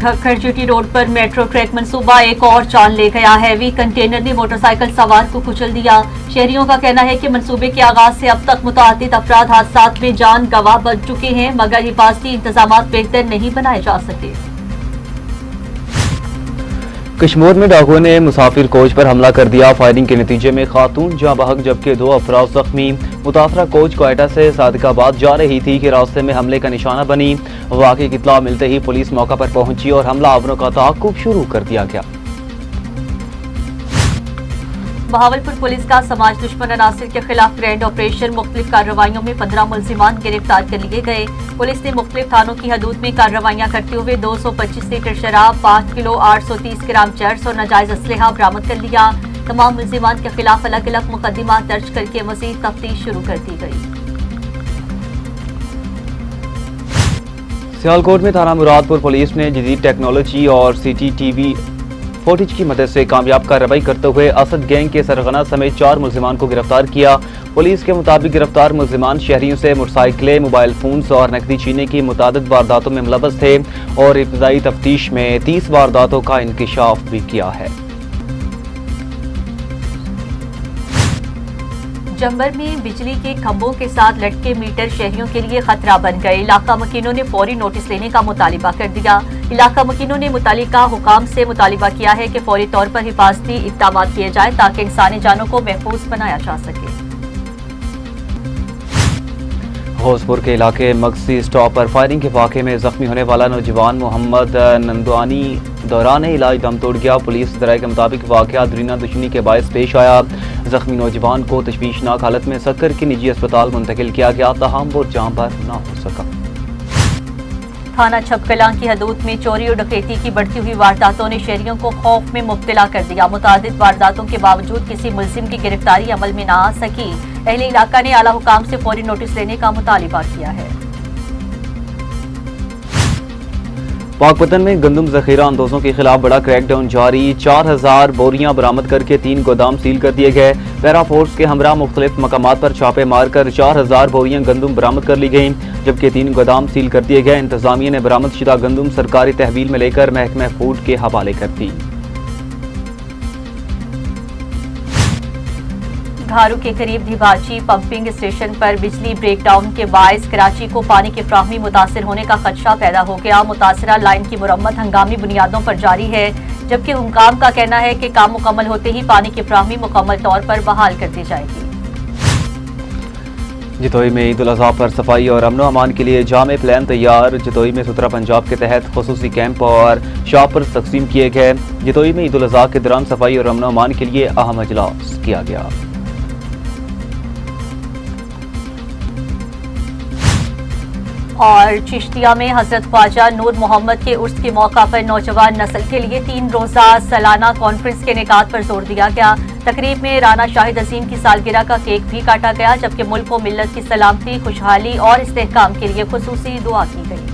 घक्कर GT road पर metro track मंसूबा एक और चाल ले गया। हैवी कंटेनर ने मोटरसाइकिल सवार को कुचल दिया। शहरियों का कहना है कि मंसूबे के आगाज से अब तक मुतअद्दिद अफराद हादसात में जान गवाह बन चुके हैं, मगर हिफाजती इंतजामात बेहतर नहीं बनाए जा सके। कश्मीर में डाकुओं ने मुसाफिर कोच पर हमला कर दिया। फायरिंग के नतीजे में खातून जाँ बहक जबकि 2 अफराद जख्मी। मुतासरा कोच क्वेटा से सादिकाबाद जा रही थी कि रास्ते में हमले का निशाना बनी। वाक़े की इत्तला मिलते ही पुलिस मौका पर पहुंची और हमलावरों का ताक़ुब शुरू कर दिया गया। बहावलपुर पुलिस का समाज दुश्मन अनासिर के खिलाफ ग्रैंड ऑपरेशन। मुख्तलिफ कार्रवाइयों में 15 मुल्जिमान गिरफ्तार कर लिए गए। पुलिस ने मुख्तलिफ थानों की हदूद में कार्रवाइयां करते हुए 225 लीटर शराब, 5 किलो 830 ग्राम चर्स और नाजायज असलहा बरामद कर लिया। तमाम मुल्जिमान के खिलाफ अलग अलग मुकदमा दर्ज करके मजीद तफ्तीश शुरू कर दी गई। सियालकोट में थाना मुरादपुर पुलिस ने जदीद टेक्नोलॉजी और CCTV फुटेज की मदद से कामयाब कार्रवाई करते हुए असद गैंग के सरगना समेत 4 मुल्जिमान को गिरफ्तार किया। पुलिस के मुताबिक गिरफ्तार मुल्जिमान शहरियों से मोटरसाइकिलें, मोबाइल फोन्स और नकदी छीनने की मुतादिद वारदातों में मुलव्वस थे और इब्तदाई तफ्तीश में 30 वारदातों का इंकिशाफ भी किया है। जंबर में बिजली के खंभों के साथ लटके मीटर शहरियों के लिए खतरा बन गए। इलाका मकीनों ने फौरी नोटिस लेने का मुतालिबा कर दिया। इलाका मकीनों ने मुतालिका हुकाम से मुतालिबा किया है कि फौरी तौर पर हिफाजती इक़दाम किए जाए ताकि इंसानी जानों को महफूज बनाया जा सके। होसपुर के इलाके मगसी स्टॉप पर फायरिंग के वाक़े में जख्मी होने वाला नौजवान मोहम्मद नंदवानी दौरान इलाज दम तोड़ गया। पुलिस ज़राए के मुताबिक वाक़या दरीना दुश्मनी के बायस पेश आया। जख्मी नौजवान को तशवीशनाक हालत में सक्कर के निजी अस्पताल मुंतकिल किया गया, ताहम वो जाँ पर न हो सका। थाना छपकलां की हदूद में चोरी और डकैती की बढ़ती हुई वारदातों ने शहरियों को खौफ में मुब्तला कर दिया। मुतादिद वारदातों के बावजूद किसी मुल्जिम की गिरफ्तारी अमल में न आ सकी। अहले इलाका ने आला हुकाम से फौरी नोटिस लेने का मुतालिबा किया है। पाकपतन में गंदम जखीरा अंदोजों के खिलाफ बड़ा क्रैकडाउन जारी। 4000 बोरियां बरामद करके 3 गोदाम सील कर दिए गए। पैरा फोर्स के हमरा मुख्तलिफ मकामात पर छापे मारकर 4000 बोरियां गंदम बरामद कर ली गई, जबकि 3 गोदाम सील कर दिए गए। इंतजामिया ने बरामद शुदा गंदम सरकारी तहवील में लेकर महकमा फूड के हवाले कर दी। घारू के करीब धिबाची पंपिंग स्टेशन पर बिजली ब्रेकडाउन के बायस कराची को पानी की फ्राहमी मुतासर होने का खदशा पैदा हो गया। मुतासरा लाइन की मुरम्मत हंगामी बुनियादों पर जारी है, जबकि हुकाम का कहना है कि काम मुकम्मल होते ही पानी की फ्राहमी मुकम्मल तौर पर बहाल कर दी जाएगी। जतोई में ईद उल अज़हा पर सफाई और अमन अमान के लिए जामे प्लान तैयार। जतोई में सुतरा पंजाब के तहत खुसूसी कैंप और शॉपर्स तकसीम किए गए। जतोई में ईद उल अज़हा के दौरान सफाई और अमन अमान के लिए अहम इजलास किया गया। और चिश्तिया में हजरत ख्वाजा नूर मोहम्मद के उर्स के मौका पर नौजवान नस्ल के लिए 3 रोज़ा सालाना कॉन्फ्रेंस के इनेकाद पर जोर दिया गया। तकरीब में राना शाहिद अजीम की सालगिरह का केक भी काटा गया, जबकि मुल्क व मिल्लत की सलामती, खुशहाली और इस्तेहकाम के लिए खुसूसी दुआ की गई।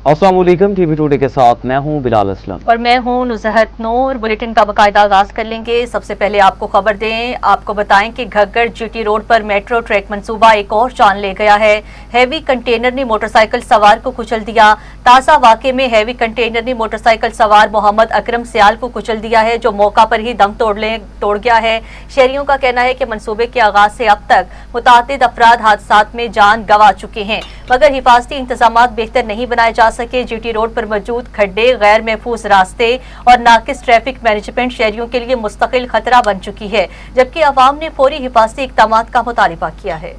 अस्सलाम वालेकुम, टीवी टुडे के साथ मैं हूं बिलाल असलम और मैं हूं नुज़हत नूर। बुलेटिन का बाकायदा आगाज कर लेंगे। सबसे पहले आपको खबर दें, आपको बताएं कि घग्गर जीटी रोड पर मेट्रो ट्रैक मंसूबा एक और चाल ले गया है। हैवी कंटेनर ने मोटरसाइकिल सवार को कुचल दिया। ताज़ा वाक़े में हैवी कंटेनर ने मोटरसाइकिल सवार मोहम्मद अकरम सियाल को कुचल दिया है, जो मौका पर ही दम तोड़ गया है। शहरियों का कहना है कि मंसूबे के आगाज से अब तक मुतअद्दिद अफराद हादसात में जान गंवा चुके हैं, मगर हिफाजती इंतजामात बेहतर नहीं बनाए जा सके। जीटी रोड पर मौजूद खड्डे, गैर महफूज रास्ते और नाकिस ट्रैफिक मैनेजमेंट शहरियों के लिए मुस्तकिल खतरा बन चुकी है, जबकि अवाम ने फौरी हिफाजती इक़दाम का मुतालिबा किया है।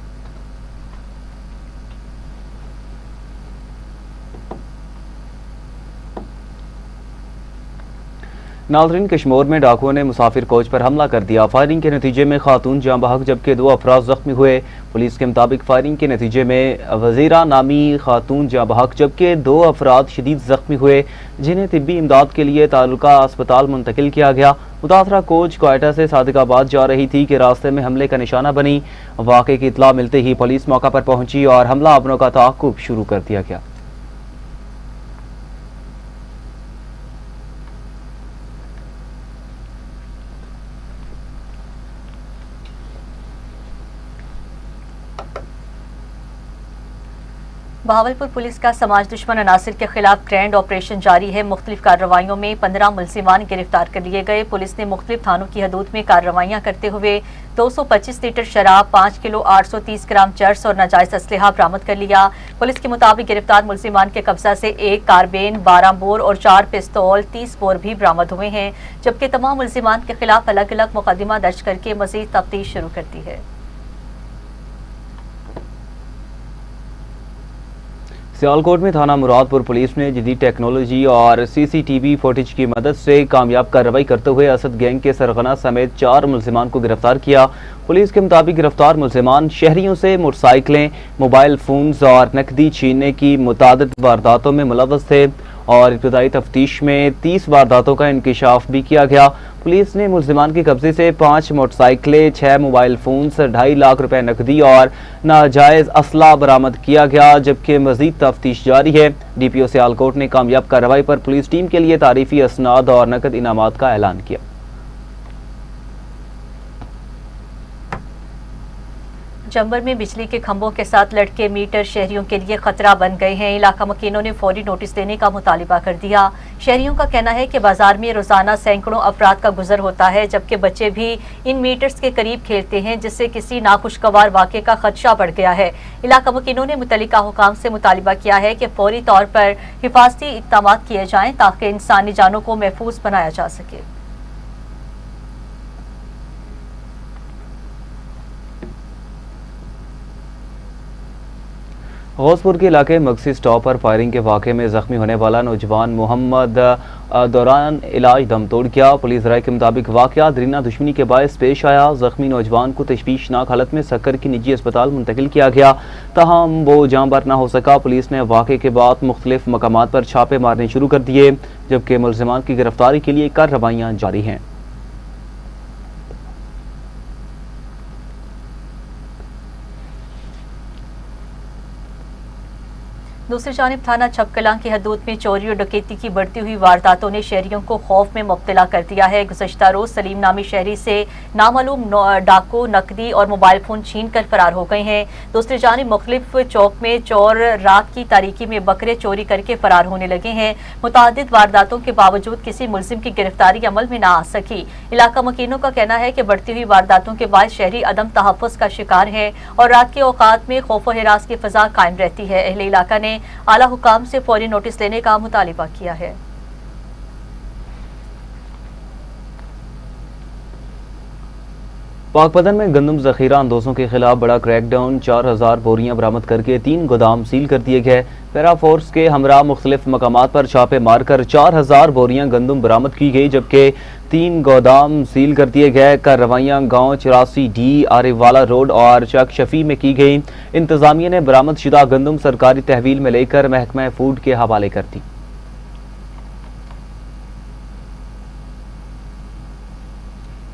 नाज़रीन, कश्मीर में डाकुओं ने मुसाफिर कोच पर हमला कर दिया। फायरिंग के नतीजे में खातून जाँ बहक जबकि 2 अफराद जख्मी हुए। पुलिस के मुताबिक फायरिंग के नतीजे में वजीरा नामी खातून जाँ बहक जबकि 2 अफराद शदीद जख्मी हुए, जिन्हें तिब्बी इमदाद के लिए तालुका अस्पताल मुंतकिल किया गया। मुतासरा कोच क्वेटा से सादिकाबाद जा रही थी कि रास्ते में हमले का निशाना बनी। वाक़े की इत्तला मिलते ही पुलिस मौका पर पहुंची और हमला आवरों का ताक़ुब शुरू कर दिया गया। बहावलपुर पुलिस का समाज दुश्मन अनासिर के खिलाफ ग्रैंड ऑपरेशन जारी है। मुख्तलिफ कार्रवाइयों में 15 मुलजिमान गिरफ्तार कर लिए गए। पुलिस ने मुख्तलिफ थानों की हदूद में कार्रवाइयां करते हुए 225 लीटर शराब, 5 किलो 830 ग्राम चर्स और नाजायज असलहा बरामद कर लिया। पुलिस के मुताबिक गिरफ्तार मुलजिमान के कब्जा से 1 कारबेन, 12 बोर और 4 पिस्तौल, 30 बोर भी बरामद हुए हैं, जबकि तमाम मुलजिमान के खिलाफ अलग अलग मुकदमा दर्ज करके मजीद तफ्तीश शुरू कर दी है। सियालकोट में थाना मुरादपुर पुलिस ने जदीद टेक्नोलॉजी और सीसीटीवी फुटेज की मदद से कामयाब कार्रवाई करते हुए असद गैंग के सरगना समेत 4 मुलजिमान को गिरफ्तार किया। पुलिस के मुताबिक गिरफ्तार मुलजिमान शहरियों से मोटरसाइकिलें, मोबाइल फोन्स और नकदी छीनने की मुतादिद वारदातों में मुलव्वस थे और इब्तदाई तफ्तीश में 30 वारदातों का इंकिशाफ भी किया गया। पुलिस ने मुलजिमान के कब्जे से 5 मोटरसाइकिलें, 6 मोबाइल फोन्स, 2.5 लाख रुपए नकदी और नाजायज असला बरामद किया गया, जबकि मजीद तफ्तीश जारी है। DPO सियालकोट ने कामयाब कार्रवाई पर पुलिस टीम के लिए तारीफी असनाद और नकद इनामात का ऐलान किया। चंबर में बिजली के खंभों के साथ लटके मीटर शहरियों के लिए खतरा बन गए हैं। इलाका मकीनों ने फौरी नोटिस देने का मुतालिबा कर दिया। शहरियों का कहना है कि बाजार में रोजाना सैकड़ों अफराद का गुजर होता है, जबकि बच्चे भी इन मीटर्स के करीब खेलते हैं, जिससे किसी नाखुशगवार वाक़े का खदशा बढ़ गया है। इलाका मकीनों ने मुतल्लिका हुकाम से मुतालिबा किया है कि फौरी तौर पर हिफाजती इक़दाम किए जाएं ताकि इंसानी जानों को महफूज बनाया जा सके। गौसपुर के इलाके मक्सी स्टॉप पर फायरिंग के वाक़े में जख्मी होने वाला नौजवान मोहम्मद दौरान इलाज दम तोड़ गया। पुलिस राय के मुताबिक वाक़या दरीना दुश्मनी के बायस पेश आया। जख्मी नौजवान को तशवीशनाक हालत में सक्कर की निजी अस्पताल मुंतकिल किया गया, ताहम वो जाँ बर न हो सका। पुलिस ने वाक़े के बाद मुख्तलिफ मकामात पर छापे मारने शुरू कर दिए, जबकि मुलजिमान की गिरफ्तारी के लिए कार्रवाइयाँ जारी हैं। दूसरी जानिब थाना छपकलां की हदूद में चोरी और डकैती की बढ़ती हुई वारदातों ने शहरियों को खौफ में मुब्तला कर दिया है। गुज़श्ता रोज सलीम नामी शहरी से नामालूम डाकू नकदी और मोबाइल फोन छीन कर फरार हो गए हैं। दूसरी जानिब मुख्तलिफ चौक में चोर रात की तारीकी में बकरे चोरी करके फरार होने लगे हैं। मुतादिद वारदातों के बावजूद किसी मुलजिम की गिरफ्तारी अमल में न आ सकी। इलाका मकीनों का कहना है कि बढ़ती हुई वारदातों के बाद शहरी अदम तहफ़्फ़ुज़ का शिकार है और रात के औकात में खौफ व हिरास की फ़ज़ा कायम रहती है। अहले इलाका ने आला हुकाम से फौरी नोटिस लेने का मुतालिबा किया है। पाकपतन में गंदम जखीरा अंदोजों के खिलाफ बड़ा क्रैकडाउन, 4000 बोरियां बरामद करके 3 गोदाम सील कर दिए गए। पैरा फोर्स के हमरा मुख्तलिफ मकामात पर छापे मारकर 4000 बोरियां गंदम बरामद की गई, जबकि 3 गोदाम सील कर दिए गए। कार्रवाइयां गाँव 84D, आरिफवाला रोड और चक शफी में की गई। इंतजामिया ने बरामद शुदा गंदम सरकारी तहवील में लेकर महकमा फूड के हवाले कर दी।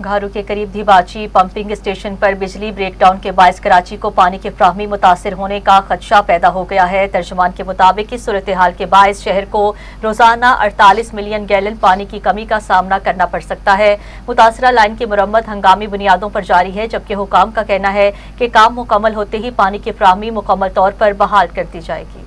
घारू के करीब धिबाची पंपिंग स्टेशन पर बिजली ब्रेकडाउन के बायस कराची को पानी की फ्राहमी मुतासिर होने का खदशा पैदा हो गया है। तर्जुमान के मुताबिक इस सूरत हाल के बायस शहर को रोजाना 48 मिलियन गैलन पानी की कमी का सामना करना पड़ सकता है। मुतासरा लाइन की मुरम्मत हंगामी बुनियादों पर जारी है, जबकि हुकाम का कहना है कि काम मुकम्मल होते ही पानी की फ्राहमी मुकम्मल तौर पर बहाल कर दी जाएगी।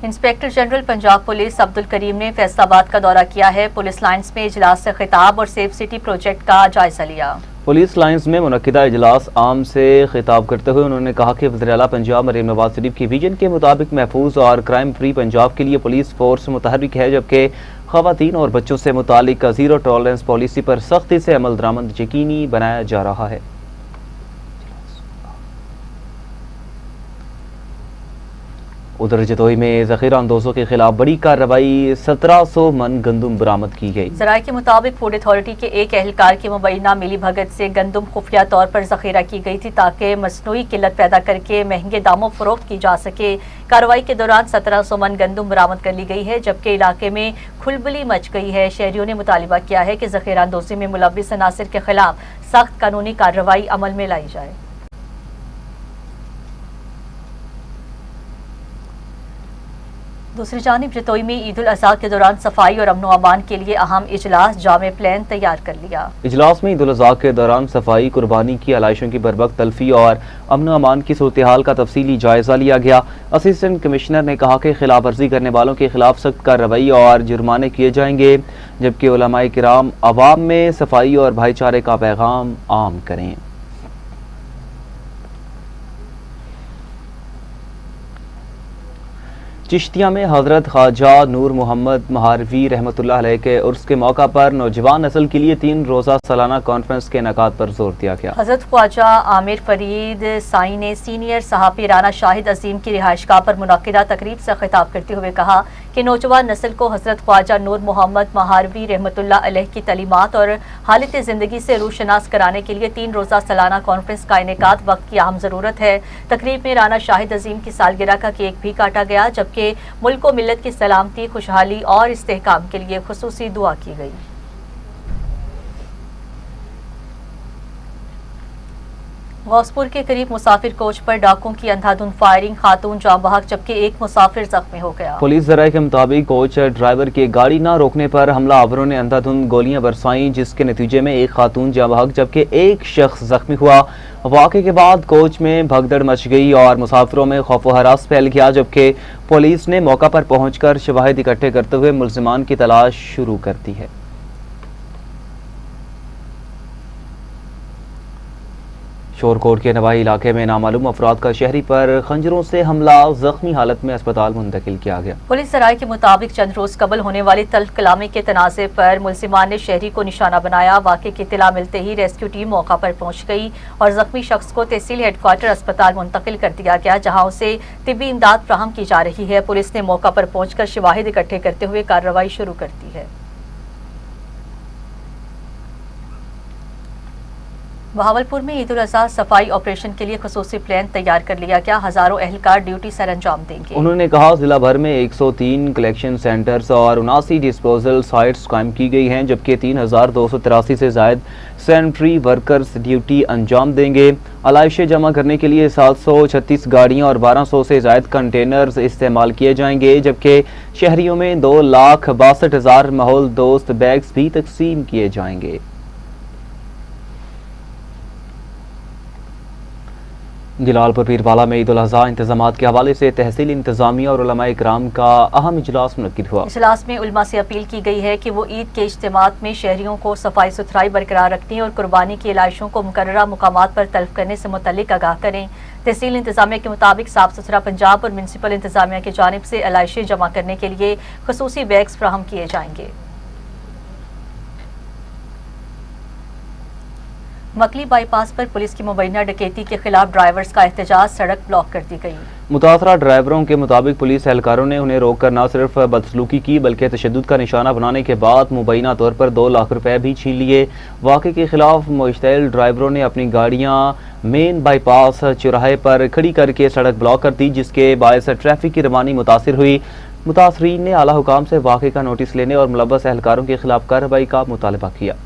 Inspector general Punjab police Abdul Karim ने फैसलाबाद का दौरा किया है। पुलिस लाइन्स में इजलास से खिताब और सेफ सिटी प्रोजेक्ट का जायजा लिया। पुलिस लाइन्स में मुनक्किदा इजलास आम से खिताब करते हुए उन्होंने कहा कि वज़ीर-ए-आला पंजाब मरीम नवाज शरीफ की विजन के मुताबिक महफूज और क्राइम फ्री पंजाब के लिए पुलिस फोर्स मुतहर्रिक है, जबकि ख़वातीन और बच्चों से मुतालिक ज़ीरो टॉलरेंस पॉलिसी पर सख्ती से अमल दरामद यकीनी बनाया जा रहा है। उधर जतोई में जखीरा अंदोजों के खिलाफ बड़ी कार्रवाई, 1700 मन गंदम बरामद की गई। जराये के मुताबिक फूड अथॉरिटी के एक एहलकार की मुबैना मिली भगत से गंदम खुफिया तौर पर जखीरा की गई थी ताकि मसनूई किल्लत पैदा करके महंगे दामों फरोख्त की जा सके। कार्रवाई के दौरान 1700 मन गंदम बरामद कर ली गई है, जबकि इलाके में खुलबली मच गई है। शहरियों ने मुतालिबा किया है कि जखीरा अंदोजी में मुलव्विस अनासिर के खिलाफ सख्त कानूनी कार्रवाई अमल में लाई जाए। दूसरी जानिब जतोई में ईद उल अज़हा के दौरान सफाई और अमन अमान के लिए अहम इजलास जामे प्लान तैयार कर लिया। इजलास में ईद उल अज़हा के दौरान सफाई, कुर्बानी की आलाइशों की बरवक्त तलफी और अमन अमान की सूरत हाल का तफसीली जायजा लिया गया। असिस्टेंट कमिश्नर ने कहा कि खिलाफ वर्जी करने वालों के खिलाफ सख्त कार्रवाई और जुर्माने किए जाएंगे, जबकि उलमाए किराम अवाम में सफाई और भाईचारे का पैगाम आम करें। चिश्तिया में हजरत ख्वाजा नूर मोहम्मद महारवी रहमतुल्लाह अलैह के उर्स के मौका पर नौजवान नस्ल के लिए 3 रोज़ा सालाना कॉन्फ्रेंस के इनेकाद पर जोर दिया गया। हजरत ख्वाजा आमिर फरीद साई ने सीनियर सहाफ़ी राना शाहिद अजीम की रिहाइशगाह पर मुनक्किदा तकरीब से खिताब करते हुए कहा कि नौजवान नस्ल को हजरत ख्वाजा नूर मोहम्मद महारवी रहमतुल्लाह अलैह की तलीमात और हालत ज़िंदगी से रूशनास कराने के लिए 3 रोज़ा सालाना कॉन्फ्रेंस का इनेकाद वक्त की अहम ज़रूरत है। तकरीब में राना शाहिद अजीम की सालगिरह का केक भी काटा गया, जबकि मुल्क व मिल्लत की सलामती, खुशहाली और इस्तेहकाम के लिए खुसूसी दुआ की गई। गौसपुर के करीब मुसाफिर कोच पर डाकुओं की अंधाधुंध फायरिंग, खातून जाँ बहक जबकि एक मुसाफिर जख्मी हो गया। पुलिस जराये के मुताबिक कोच ड्राइवर के गाड़ी न रोकने पर हमला आवरों ने अंधाधुंध गोलियां बरसाईं, जिसके नतीजे में एक खातून जाँ बहक जबकि एक शख्स जख्मी हुआ। वाक़े के बाद कोच में भगदड़ मच गई और मुसाफिरों में खौफ व हरास फैल गया, जबकि पुलिस ने मौका पर पहुंचकर शवाहिद इकट्ठे करते हुए मुल्जिमान की तलाश शुरू कर दी है। शोरकोट के नवाही इलाके में नामालूम अफराद का शहरी पर खंजरों से हमला, जख्मी हालत में अस्पताल मुंतकिल किया गया। पुलिस सराय के मुताबिक चंद रोज कबल होने वाली तल्ख कलामी के तनाज़े पर मुल्जिमान ने शहरी को निशाना बनाया। वाक़े की इत्तला मिलते ही रेस्क्यू टीम मौका पर पहुंच गई और जख्मी शख्स को तहसील हेडक्वार्टर अस्पताल मुंतकिल कर दिया गया, जहां उसे तिब्बी इमदाद फ्राहम की जा रही है। पुलिस ने मौका पर पहुंचकर शवाहिद इकट्ठे करते हुए कार्रवाई शुरू कर दी है। बहावलपुर में ईद उल अज़हा सफाई ऑपरेशन के लिए खुसूसी प्लान तैयार कर लिया गया। हजारों एहलकार ड्यूटी सर अंजाम देंगे। उन्होंने कहा जिला भर में 103 कलेक्शन सेंटर्स और 79 डिस्पोजल साइट्स कायम की गई हैं, जबकि 3283 से जायद सैनिटरी वर्कर्स ड्यूटी अंजाम देंगे। अलाइशें जमा करने के लिए 736 गाड़ियां और 1200 से जायद कंटेनर्स इस्तेमाल किए जाएंगे, जबकि शहरियों में 2,62,000 माहौल दोस्त बैग्स भी तकसीम किए जाएंगे। जलालपुर पीरवाला में ईद उल अज़हा इंतजामात के हवाले से तहसील इंतजामिया और उलमाए इकराम का अहम इजलास मुनक्किद हुआ। इजलास में उलमा से अपील की गई है कि वो ईद के इज्तिमात में शहरियों को सफाई सुथराई बरकरार रखने और कुर्बानी की इलाइशों को मुकर्ररा मुकामात पर तल्फ करने से मुतल्लिक आगाह करें। तहसील इंतजामिया के मुताबिक साफ सुथरा पंजाब और म्यूनसिपल इंतजामिया की जानिब से इलाइशें जमा करने के लिए खुसूसी बैग्स फ्राहम किए जाएंगे। मकली बाईपास पर पुलिस की मुबैना डकैती के खिलाफ ड्राइवर्स का एहतजाज, सड़क ब्लॉक कर दी गई। मुतासरा ड्राइवरों के मुताबिक पुलिस एहलकारों ने उन्हें रोक कर न सिर्फ बदसलूकी की बल्कि तशद्दुद का निशाना बनाने के बाद मुबैना तौर पर 2 लाख रुपए भी छीन लिए। वाक़े के खिलाफ मुश्तइल ड्राइवरों ने अपनी गाड़ियां मेन बाईपास चौराहे पर खड़ी करके सड़क ब्लॉक कर दी, जिसके बायस ट्रैफिक की रवानी मुतासिर हुई। मुतासरीन ने आला हुकाम से वाक़े का नोटिस लेने और मुलव्वस एहलकारों के खिलाफ कार्रवाई का मुतालबा किया।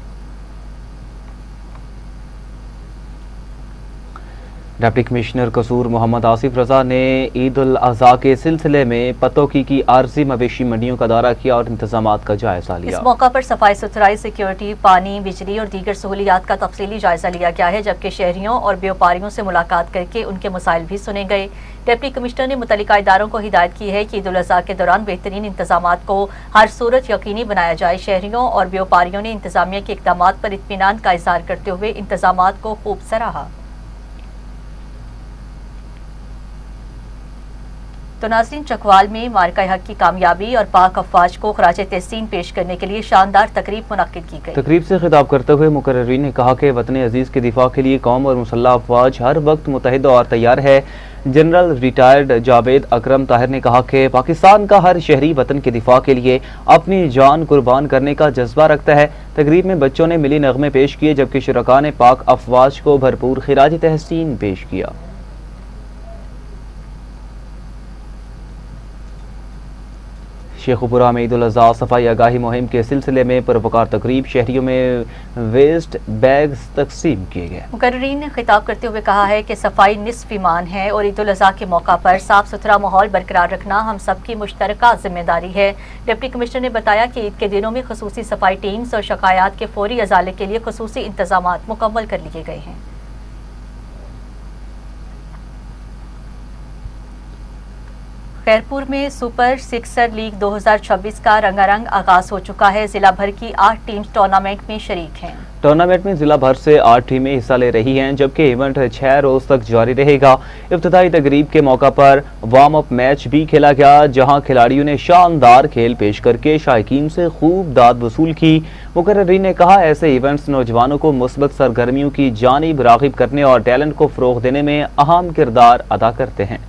डिप्टी कमिश्नर कसूर मोहम्मद आसिफ रजा ने ईद उल अज़हा के सिलसिले में पतोकी की आरजी मवेशी मंडियों का दौरा किया और इंतजामात का जायजा लिया। इस मौका पर सफाई सुथराई, सिक्योरिटी, पानी, बिजली और दीगर सहूलियात का तफसीली जायजा लिया गया है, जबकि शहरियों और व्यापारियों से मुलाकात करके उनके मसाइल भी सुने गए। डिप्टी कमिश्नर ने मुतल्लिका इदारों को हिदायत की है कि ईद उल अज़हा के दौरान बेहतरीन इंतजामात को हर सूरत यकीनी बनाया जाए। शहरियों और व्यापारियों ने इंतजामिया के इक़दामात पर इत्मीनान का इज़हार करते हुए इंतजामात को खूब सराहा। तो नाज़रीन, चकवाल में मार्का हक की कामयाबी और पाक अफवाज को खराज तहसीन पेश करने के लिए शानदार तकरीब मुनक्किद की गई। तकरीब से खिताब करते हुए मुकर्रिरीन ने कहा कि वतन अजीज के दिफा के लिए कौम और मुसल्लह अफवाज हर वक्त मुतहिद और तैयार है। जनरल रिटायर्ड जावेद अकरम ताहिर ने कहा कि पाकिस्तान का हर शहरी वतन के दिफा के लिए अपनी जान कुर्बान करने का जज्बा रखता है। तकरीब में बच्चों ने मिली नगमे पेश किए, जबकि शुरका ने पाक अफवाज को भरपूर खिराज तहसीन पेश किया। शेखुपुरा में ईद उल अज़हा सफाई आगाही मुहिम के सिलसिले में पुरवकार तकरीब, शहरियों में वेस्ट बैग्स तकसीम किए गए। मुकर्रिरीन ने खिताब करते हुए कहा है कि सफाई निस्फ ईमान है और ईद उल अज़हा के मौका पर साफ सुथरा माहौल बरकरार रखना हम सबकी मुश्तरका जिम्मेदारी है। डिप्टी कमिश्नर ने बताया कि ईद के दिनों में खुसूसी सफाई टीम्स और शिकायत के फौरी अजाले के लिए खुसूसी इंतजामात मुकम्मल कर लिए गए हैं। खैरपुर में सुपर सिक्सर लीग 2026 का रंगारंग आगाज हो चुका है। जिला भर की 8 टीम्स टूर्नामेंट में शरीक हैं। टूर्नामेंट में जिला भर से 8 टीमें हिस्सा ले रही हैं, जबकि इवेंट 6 रोज तक जारी रहेगा। इब्तिदाई तकरीब के मौका पर वार्म अप मैच भी खेला गया, जहां खिलाड़ियों ने शानदार खेल पेश करके शायकीन से खूब दाद वसूल की। मुकर्रिरीन ने कहा, ऐसे इवेंट्स नौजवानों को मुस्बत सरगर्मियों की जानिब राग़िब करने और टैलेंट को फ़रोग़ देने में अहम किरदार अदा करते हैं।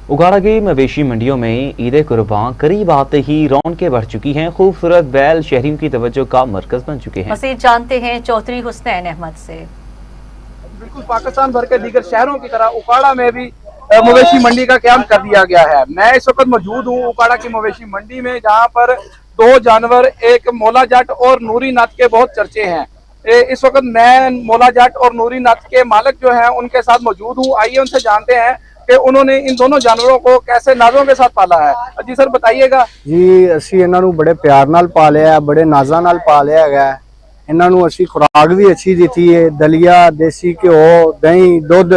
उगाड़ा की मवेशी मंडियों में ईद कुर्बान करीब आते ही रौनकें बढ़ चुकी हैं। खूबसूरत बैल शहरियों की तवज्जो का मरकज बन चुके हैं। मज़ीद जानते हैं चौधरी हुसनैन अहमद से। बिल्कुल पाकिस्तान भर के दीगर शहरों की तरह उकाड़ा में भी मवेशी मंडी का क़याम कर दिया गया है। मैं इस वक्त मौजूद हूँ उकाड़ा की मवेशी मंडी में, जहाँ पर 2 जानवर, एक मौला जट और नूरी नत के बहुत चर्चे हैं। इस वक्त मैं मौला जट और नूरी नत के मालिक जो हैं उनके साथ मौजूद हूँ। आइए उनसे जानते हैं कि उन्होंने इन दोनों जानवरों को कैसे नाजों के साथ पाला है। जी सर बताइएगा। जी असी इन्हां नूं बड़े प्यार नाल पालिया, बड़े नाज़ां नाल पालिया है। इन्हां नूं असी खुराक भी अच्छी दी है, दलिया, देसी घ्यो, दही, दुध।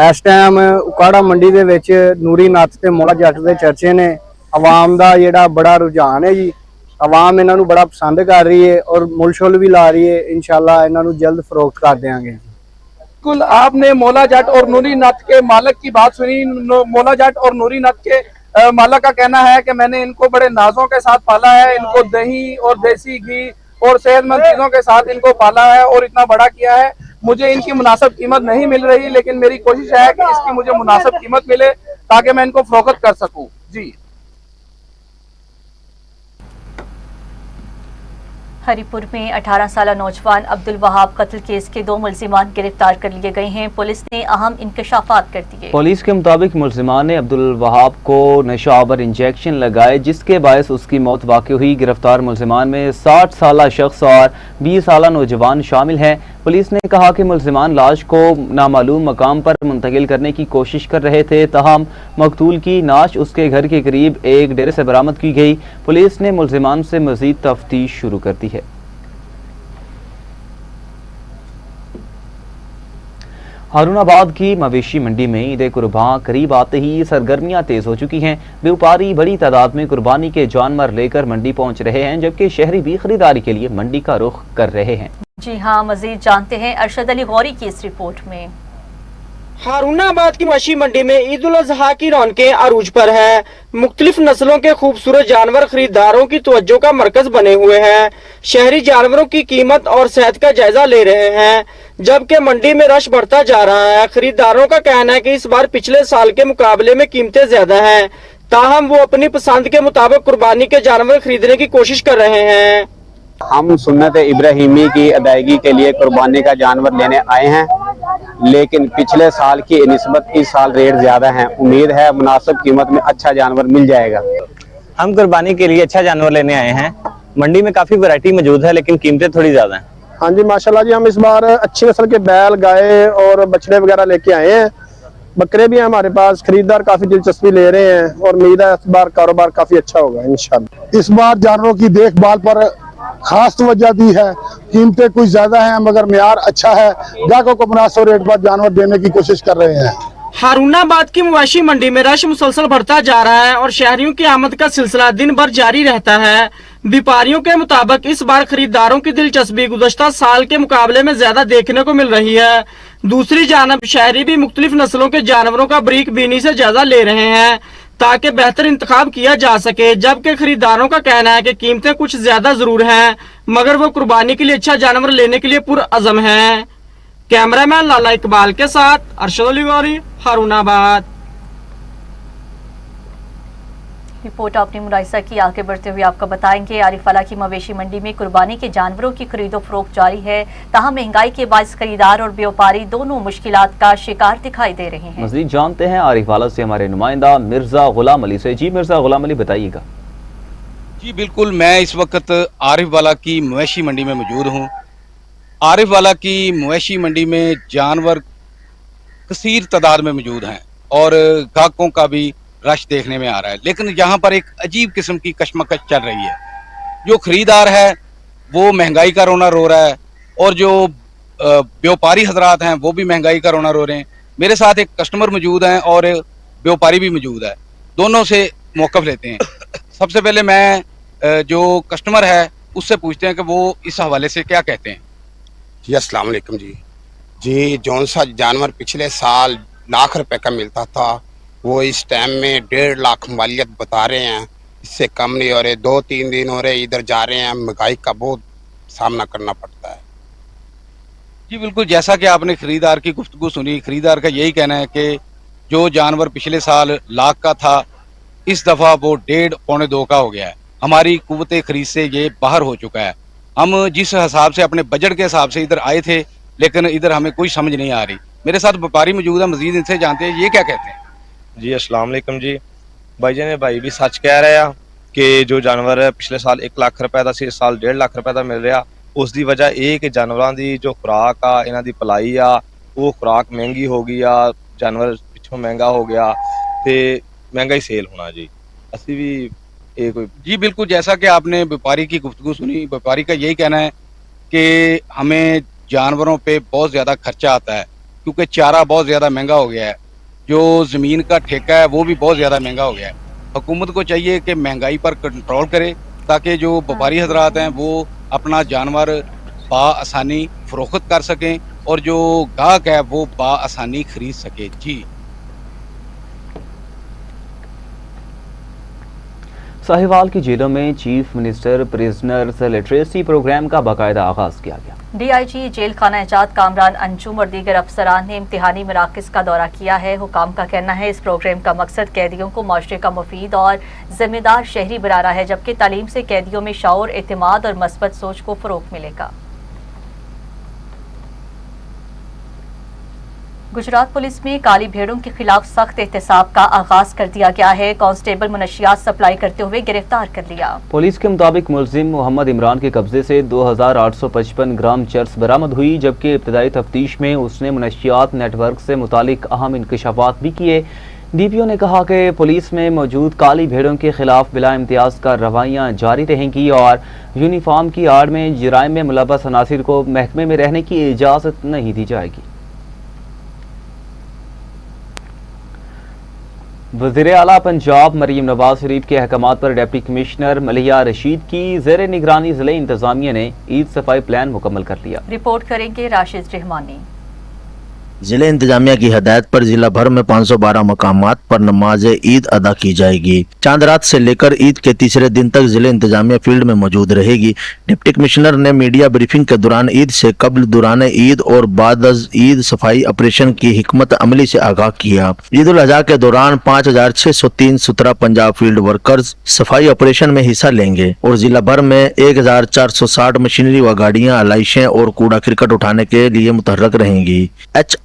इस टाइम उकाड़ा मंडी दे विच नूरी नत ते मौला जट दे चर्चे ने। आवाम दा जिहड़ा बड़ा रुझान है जी, आवाम इन्हां नूं बड़ा पसंद कर रही है और मुल शुल भी ला रही है। इंशाल्लाह इन्हां नूं जल्द फरोख्त कर देंगे। बिल्कुल, आपने मौला जट और नूरी नत के मालिक की बात सुनी। मौला जट और नूरी नत के मालिक का कहना है कि मैंने इनको बड़े नाजों के साथ पाला है। इनको दही और देसी घी और सेहतमंद चीजों के साथ इनको पाला है और इतना बड़ा किया है। मुझे इनकी मुनासिब कीमत नहीं मिल रही, लेकिन मेरी कोशिश है कि इसकी मुझे मुनासिब कीमत मिले ताकि मैं इनको फरोख्त कर सकूं। जी। हरिपुर में 18 साल नौजवान अब्दुल वहाब कत्ल केस के 2 मुल्जिमान गिरफ्तार कर लिए गए हैं। पुलिस ने अहम इंकशाफात कर दिए। पुलिस के मुताबिक मुल्जिमान ने अब्दुल वहाब को नशावर इंजेक्शन लगाए, जिसके बायस उसकी मौत वाक़ हुई। गिरफ्तार मुल्जिमान में 60 साल शख्स और 20 साल नौजवान शामिल हैं। पुलिस ने कहा कि मुल्जिमान लाश को नामालूम मकाम पर मुंतकिल करने की कोशिश कर रहे थे, तहम मकतूल की नाश उसके घर के करीब एक डेरे से बरामद की गई। पुलिस ने मुल्जिमान से मजीद तफ्तीश शुरू कर दी है। हारूनाबाद की मवेशी मंडी में ईद कुर्बान करीब आते ही सरगर्मियां तेज हो चुकी हैं। व्यापारी बड़ी तादाद में कुर्बानी के जानवर लेकर मंडी पहुंच रहे हैं, जबकि शहरी भी खरीदारी के लिए मंडी का रुख कर रहे हैं। जी हाँ, मजीद जानते हैं अरशद अली गौरी की इस रिपोर्ट में। हारूनाबाद की मवेशी मंडी में ईद उल अज़हा की रौनकें अरूज पर है। मुख्तलिफ नस्लों के खूबसूरत जानवर खरीदारों की तवज्जो का मरकज बने हुए हैं। शहरी जानवरों की कीमत और सेहत का जायजा ले रहे हैं, जबकि मंडी में रश बढ़ता जा रहा है। खरीदारों का कहना है कि इस बार पिछले साल के मुकाबले में कीमतें ज्यादा हैं, ताहम वो अपनी पसंद के मुताबिक कुर्बानी के जानवर खरीदने की कोशिश कर रहे हैं। हम सुन्नत इब्राहिमी की अदायगी के लिए कुर्बानी का जानवर लेने आए हैं, लेकिन पिछले साल की निस्बत इस साल रेट ज्यादा है। उम्मीद है मुनासिब कीमत में अच्छा जानवर मिल जाएगा। हम कुर्बानी के लिए अच्छा जानवर लेने आए हैं। मंडी में काफी वैरायटी मौजूद है, लेकिन कीमतें थोड़ी ज्यादा हैं। हाँ जी माशाल्लाह जी, हम इस बार अच्छी नस्ल के बैल, गाय और बछड़े वगैरह लेके आए हैं। बकरे भी हैं हमारे पास। खरीदार काफी दिलचस्पी ले रहे हैं और उम्मीद है इस बार कारोबार काफी अच्छा होगा इंशाल्लाह। इस बार जानवरों की देखभाल पर खास तवज्जो दी है। कीमतें कुछ ज्यादा हैं मगर मियार अच्छा है। ग्राहकों को मुनासिब रेट पर जानवर देने की कोशिश कर रहे हैं। हारूनाबाद की मवेशी मंडी में रश मुसलसल बढ़ता जा रहा है और शहरियों की आमद का सिलसिला दिन भर जारी रहता है। व्यापारियों के मुताबिक इस बार खरीदारों की दिलचस्पी गुज़श्ता साल के मुकाबले में ज्यादा देखने को मिल रही है। दूसरी जानब शहरी भी मुख्तलिफ नस्लों के जानवरों का बरीक बीनी से ज्यादा ले रहे हैं ताकि बेहतर इंतखाब किया जा सके, जबकि खरीदारों का कहना है कि कीमतें कुछ ज्यादा जरूर हैं मगर वो कुर्बानी के लिए अच्छा जानवर लेने के लिए पुरअज़म हैं। कैमरामैन लाला इकबाल के साथ अरशद अली गौरी, हारूनाबाद। रिपोर्ट आपने मुलाहिजा की। आगे बढ़ते हुए आपको बताएंगे आरिफवाला की मवेशी मंडी में कुर्बानी के जानवरों की खरीदो फरोख्त जारी है, तहाँ महंगाई के बायस खरीदार और व्यापारी दोनों मुश्किलात का शिकार दिखाई दे रहे हैं। मज़ीद जानते हैं आरिफवाला से हमारे नुमाइंदा मिर्जा गुलाम अली से। जी मिर्जा गुलाम अली, बताइएगा। जी बिल्कुल, मैं इस वक्त आरिफवाला की मवेशी मंडी में मौजूद हूँ। आरिफवाला की मवेशी मंडी में जानवर कसीर तादाद में मौजूद हैं और ग्राहकों का भी रश देखने में आ रहा है, लेकिन यहाँ पर एक अजीब किस्म की कशमकश चल रही है। जो खरीदार है वो महंगाई का रोना रो रहा है और जो व्यापारी हजरात हैं वो भी महंगाई का रोना रो रहे हैं। मेरे साथ एक कस्टमर मौजूद हैं और व्यापारी भी मौजूद है, दोनों से मौक़िफ़ लेते हैं। सबसे पहले मैं जो कस्टमर है उससे पूछते हैं कि वो इस हवाले से क्या कहते हैं। जी अस्सलाम वालेकुम जी जौन सा जानवर पिछले साल लाख रुपए का मिलता था वो इस टाइम में 1.5 लाख मालियत बता रहे हैं, इससे कम नहीं हो रहे। 2-3 दिन हो रहे इधर जा रहे हैं, महंगाई का बहुत सामना करना पड़ता है। जी बिल्कुल, जैसा कि आपने खरीदार की गुफ्तगू सुनी, खरीदार का यही कहना है कि जो जानवर पिछले साल लाख का था इस दफ़ा वो 1.5-2 का हो गया है। हमारी कुव्वत खरीद से ये बाहर हो चुका है। हम जिस हिसाब से अपने बजट के हिसाब से इधर आए थे, लेकिन इधर हमें कोई समझ नहीं आ रही। मेरे साथ व्यापारी मौजूद है, मजीद इनसे जानते हैं ये क्या कहते हैं। जी अस्सलाम वालेकुम जी। भाई भी सच कह रहे हैं कि जो जानवर पिछले साल 1 लाख रुपए का इस साल 1.5 लाख रुपए का मिल रहा, उसकी वजह यह कि जानवरों की जो खुराक आ, इन्हों की पलाई आ, वो खुराक महंगी हो गई आ, जानवर पिछों महंगा हो गया तो महंगाई सेल होना जी। असी भी ये कोई जी बिल्कुल, जैसा कि आपने व्यापारी की गुफ्तगू सुनी, व्यापारी का यही कहना है कि हमें जानवरों पे बहुत ज़्यादा खर्चा आता है क्योंकि चारा बहुत ज़्यादा महंगा हो गया है, जो ज़मीन का ठेका है वो भी बहुत ज़्यादा महंगा हो गया है। हुकूमत को चाहिए कि महंगाई पर कंट्रोल करे ताकि जो व्यापारी हजरात हैं वो अपना जानवर बआसानी फ़रोख्त कर सकें और जो गाहक है वो बआसानी खरीद सके। जी साहिवाल की जेलों में chief minister prisoners literacy programme का बाकायदा आगाज किया गया। DIG जेल खाना एजाद कामरान अंजुम और दीगर अफसरान ने इम्तिहानी मराकज़ का दौरा किया है। हुकाम का कहना है इस प्रोग्राम का मकसद कैदियों को माशरे का मुफीद और जिम्मेदार शहरी बनाना है, जबकि तालीम से कैदियों में शऊर, एतमाद और मस्बत सोच को फ़रोग़ मिलेगा। गुजरात पुलिस में काली भेड़ों के खिलाफ सख्त एहतसाब का आगाज कर दिया गया है। कांस्टेबल मुनशियात सप्लाई करते हुए गिरफ्तार कर लिया। पुलिस के मुताबिक मुलजिम मोहम्मद इमरान के कब्जे से 2855 ग्राम चर्स बरामद हुई, जबकि इब्तदाई तफ्तीश में उसने मुनशियात नेटवर्क से मुतालिक अहम इंकशाफात भी किए। DPO ने कहा कि पुलिस में मौजूद काली भेड़ों के खिलाफ बिला इम्तियाज कार्रवाइयाँ जारी रहेंगी और यूनिफॉर्म की आड़ में जराइम में मुलव्वस अनासिर को महकमे में रहने की इजाज़त नहीं दी जाएगी। वज़ीर आला पंजाब मरीम नवाज शरीफ के अहकामात पर डिप्टी कमिश्नर मलिया रशीद की ज़ेर निगरानी ज़िले इंतजामिया ने ईद सफाई प्लान मुकम्मल कर लिया। रिपोर्ट करेंगे राशिद रहमानी। जिले इंतजामिया की हदायत पर जिला भर में 512 मकामात पर नमाज ईद अदा की जाएगी। चांद रात से लेकर ईद के तीसरे दिन तक जिले इंतजामिया फील्ड में मौजूद रहेगी। डिप्टी कमिश्नर ने मीडिया ब्रीफिंग के दौरान ईद से कबल, दौरान ईद और बाद ईद सफाई ऑपरेशन की हिकमत अमली से आगाह किया। ईद उल अजहा के दौरान 5603 सुतरा पंजाब फील्ड वर्कर्स सफाई ऑपरेशन में हिस्सा लेंगे और जिला भर में 1460 मशीनरी व गाड़ियां, आलाइशें और कूड़ा करकट उठाने के लिए मुतहर्रक रहेंगी।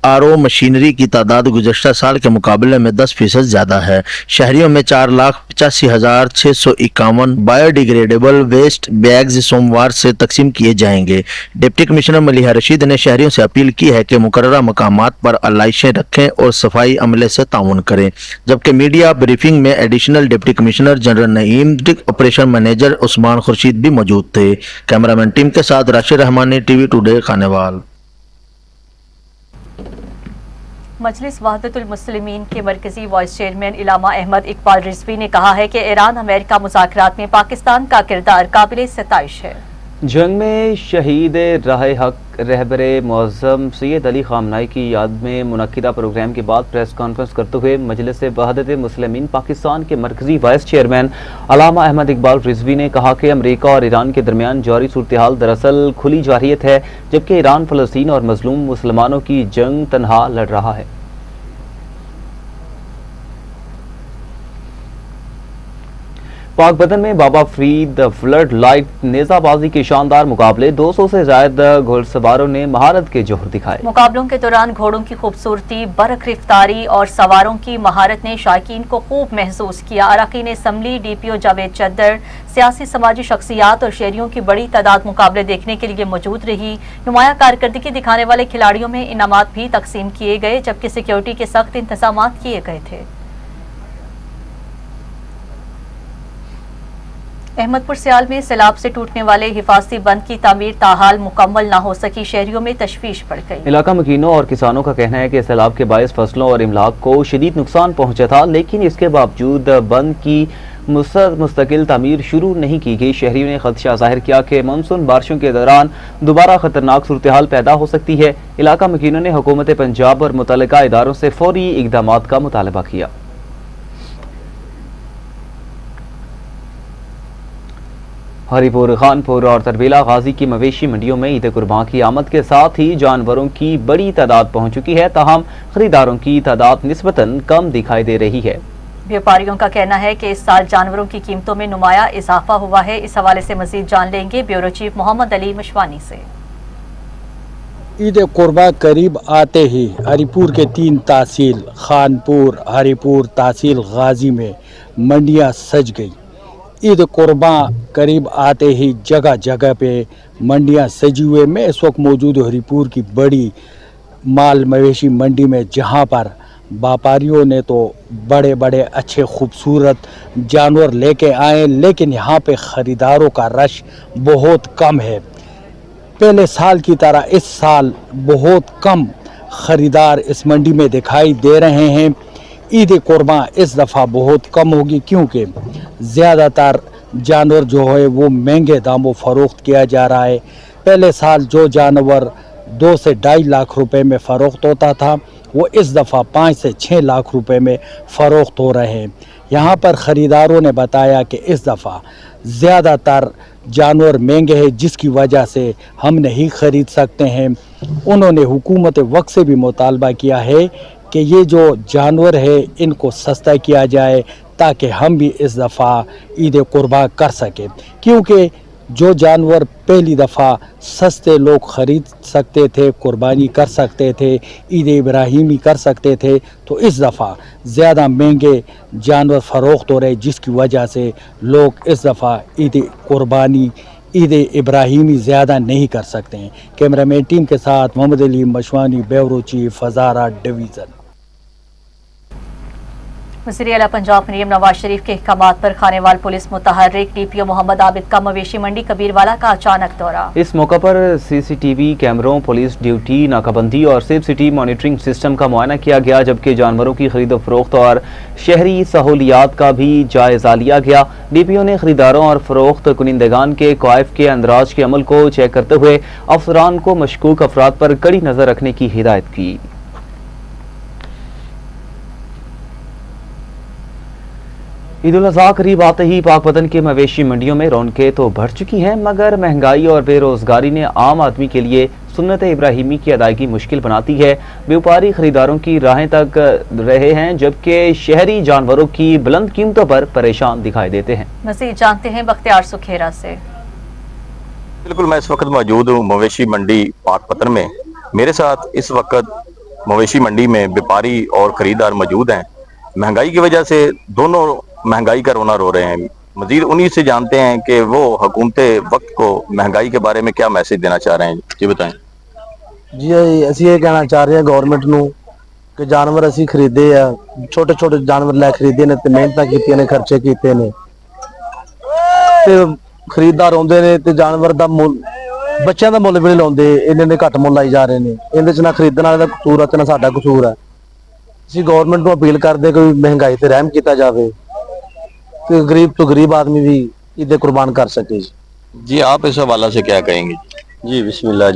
HRO मशीनरी की तादाद गुज़श्ता साल के मुकाबले में 10% ज्यादा है। शहरियों में 4,85,651 बायोडिग्रेडेबल वेस्ट बैग्स सोमवार से तकसीम किए जाएंगे। डिप्टी कमिश्नर मलिहा रशीद ने शहरियों से अपील की है कि मुकर्ररा मकामात पर आलाइशें रखें और सफाई अमले से ताउन करें। जबकि मीडिया ब्रीफिंग में additional deputy commissioner general Naeem, operation manager Usman Khurshid भी मौजूद थे। कैमरामैन टीम के साथ राशिद रहमानी, TV टुडे, खानेवाल। मजलिस वहदतुल मुस्लिमीन के मरकजी वाइस चेयरमैन इलामा अहमद इकबाल रिजवी ने कहा है कि ईरान अमेरिका मुज़ाकरात में पाकिस्तान का किरदार काबिल सताइश है। जंग में शहीद राह हक रहबरे मुअज़्ज़म सैयद अली ख़ामनाई की याद में मुनक्किदा प्रोग्राम के बाद प्रेस कॉन्फ्रेंस करते हुए मजलिस वहदत मुस्लिमीन पाकिस्तान के मरकजी वाइस चेयरमैन अलामा अहमद इकबाल रिजवी ने कहा कि अमेरिका और ईरान के दरमियान जारी सूरत हाल दरअसल खुली जारहियत है, जबकि ईरान फ़लस्तीन और मज़लूम मुसलमानों की जंग तनहा लड़ रहा है। पाक बदन में बाबा फरीद फ्लड लाइट नेजाबाजी के शानदार मुकाबले 200 से ज्यादा घोड़सवारों ने महारत के जोहर दिखाए। मुकाबलों के दौरान घोड़ों की खूबसूरती, बरक रफ्तारी और सवारों की महारत ने शायकीन को खूब महसूस किया। अरकान असम्बली, DPO जावेद चद्दर, सियासी समाजी शख्सियात और शहरियों की बड़ी तादाद मुकाबले देखने के लिए मौजूद रही। नुमाया कारकर्दगी दिखाने वाले खिलाड़ियों में इनामात भी तकसीम किए गए, जबकि सिक्योरिटी के सख्त इंतजाम किए गए थे। अहमदपुर सियाल में सैलाब से टूटने वाले हिफाजती बंद की तामीर ताहाल मुकम्मल न हो सकी, शहरियों में तशवीश बढ़ गई। इलाका मकीनों और किसानों का कहना है कि सैलाब के बायस फसलों और इमलाक को शदीद नुकसान पहुंचा था, लेकिन इसके बावजूद बंद की मुस्तकिल तामीर शुरू नहीं की गई। शहरियों ने खदशा जाहिर किया कि मानसून बारिशों के दौरान दोबारा खतरनाक सूरत हाल पैदा हो सकती है। इलाका मकीनों ने हुकूमत पंजाब और मुतल्लिका इदारों से फौरी इक़दामात का मुतालबा किया। हरीपुर, खानपुर और तरबेला गाजी की मवेशी मंडियों में ईद कुर्बान की आमद के साथ ही जानवरों की बड़ी तादाद पहुंच चुकी है, ताहम खरीदारों की तादाद निस्बतन कम दिखाई दे रही है। व्यापारियों का कहना है कि इस साल जानवरों की कीमतों में नुमाया इजाफा हुआ है। इस हवाले से मजीद जान लेंगे ब्यूरो चीफ मोहम्मद अली मशवानी से। ईद कुर्बा करीब आते ही हरीपुर के 3 तहसील खानपुर, हरीपुर, तहसील गाजी में मंडियां सज गई। ईद कुर्बा करीब आते ही जगह जगह पे मंडियां सजी हुए। मैं इस वक्त मौजूद हूँ हरीपुर की बड़ी माल मवेशी मंडी में, जहां पर व्यापारियों ने तो बड़े बड़े अच्छे खूबसूरत जानवर लेके आए, लेकिन यहाँ पे ख़रीदारों का रश बहुत कम है। पहले साल की तरह इस साल बहुत कम ख़रीदार इस मंडी में दिखाई दे रहे हैं। ईद कुर्बान इस दफ़ा बहुत कम होगी, क्योंकि ज़्यादातर जानवर जो है वो महंगे दामों फ़रोख्त किया जा रहा है। पहले साल जो जानवर 2 से 2.5 लाख रुपए में फ़रोख्त होता था, वो इस दफ़ा 5 से 6 लाख रुपए में फ़रोख्त हो रहे हैं। यहाँ पर ख़रीदारों ने बताया कि इस दफ़ा ज़्यादातर जानवर महंगे हैं, जिसकी वजह से हम नहीं ख़रीद सकते हैं। उन्होंने हुकूमत वक्त से भी मुतालबा किया है कि ये जो जानवर है इनको सस्ता किया जाए, ताकि हम भी इस दफ़ा ईद कुर्बान कर सकें, क्योंकि जो जानवर पहली दफ़ा सस्ते लोग ख़रीद सकते थे, कुर्बानी कर सकते थे, ईद इब्राहिमी कर सकते थे, तो इस दफ़ा ज़्यादा महंगे जानवर फ़रोख्त हो रहे, जिसकी वजह से लोग इस दफ़ा ईद कुर्बानी, ईद इब्राहिमी ज़्यादा नहीं कर सकते हैं। कैमरामैन टीम के साथ मोहम्मद अली मशवानी, ब्यूरो चीफ, हज़ारा डिवीज़न। वज़ीर आला पंजाब मरीम नवाज शरीफ के अहकामात पर खानेवाल पुलिस मुतहर्रिक DPO मोहम्मद आबिद का मवेशी मंडी कबीरवाला का अचानक दौरा। इस मौका पर CCTV कैमरों, पुलिस ड्यूटी, नाकाबंदी और सेफ सिटी मॉनिटरिंग सिस्टम का मुआयना किया गया, जबकि जानवरों की खरीदो फरोख्त और शहरी सहूलियात का भी जायजा लिया गया। DPO ने खरीदारों और फरोख्त कुनिंदगान के क्वाइफ के अंदराज के अमल को चेक करते हुए अफसरान को मशकूक अफराद पर कड़ी नजर रखने की हिदायत की। ईद उल अज़हा करीब आते ही पाक वतन के मवेशी मंडियों में रौनकें तो बढ़ चुकी हैं, मगर महंगाई और बेरोजगारी ने आम आदमी के लिए सुन्नत इब्राहिमी की अदायगी मुश्किल बनाती है। व्यापारी खरीदारों की राहें तक रहे हैं, जबकि शहरी जानवरों की बुलंद कीमतों पर परेशान दिखाई देते हैं। मज़ीद जानते हैं बख्तियार सुखेरा से। बिल्कुल, मैं इस वक्त मौजूद हूँ मवेशी मंडी पाक पतन में। मेरे साथ इस वक्त मवेशी मंडी में व्यापारी और खरीदार मौजूद हैं। महंगाई की वजह से दोनों महंगाई का रोना रो रहे हैं। मजीद उन्हीं से जानते हैं कि वो हुकूमत वक्त को महंगाई के बारे में क्या मैसेज देना चाह रहे हैं। जी बताएं। जी ਅਸੀਂ ਇਹ ਕਹਿਣਾ ਚਾਹ ਰਹੇ ਹਾਂ ਗਵਰਨਮੈਂਟ ਨੂੰ ਕਿ ਜਾਨਵਰ ਅਸੀਂ ਖਰੀਦੇ ਆ, ਛੋਟੇ ਛੋਟੇ ਜਾਨਵਰ ਲੈ ਖਰੀਦੇ ਨੇ ਤੇ ਮਿਹਨਤਾਂ ਕੀਤੀਆਂ ਨੇ, ਖਰਚੇ ਕੀਤੇ ਨੇ, ਤੇ ਖਰੀਦਦਾਰ ਆਉਂਦੇ ਨੇ ਤੇ ਜਾਨਵਰ ਦਾ ਮੁੱਲ, ਬੱਚਿਆਂ ਦਾ ਮੁੱਲ ਵੀ ਨਹੀਂ ਲਾਉਂਦੇ, ਇੰਨੇ ਘੱਟ ਮੁੱਲ ਲਾਈ ਜਾ ਰਹੇ ਨੇ। ਇਹਦੇ ਚ ਨਾ ਖਰੀਦਣ ਵਾਲੇ ਦਾ ਕਸੂਰ ਹੈ ਤੇ ਨਾ ਸਾਡਾ ਕਸੂਰ ਹੈ। ਅਸੀਂ ਗਵਰਨਮੈਂਟ ਨੂੰ ਅਪੀਲ ਕਰਦੇ ਕੋਈ ਮਹਿੰਗਾਈ ਤੇ ਰਹਿਮ ਕੀਤਾ ਜਾਵੇ ਕਿ ਗਰੀਬ ਤੋਂ ਗਰੀਬ ਆਦमी भी ईद कुर्बान कर सके जी आप इस हवाला से क्या कहेंगे? जी बिस्मिल्लाह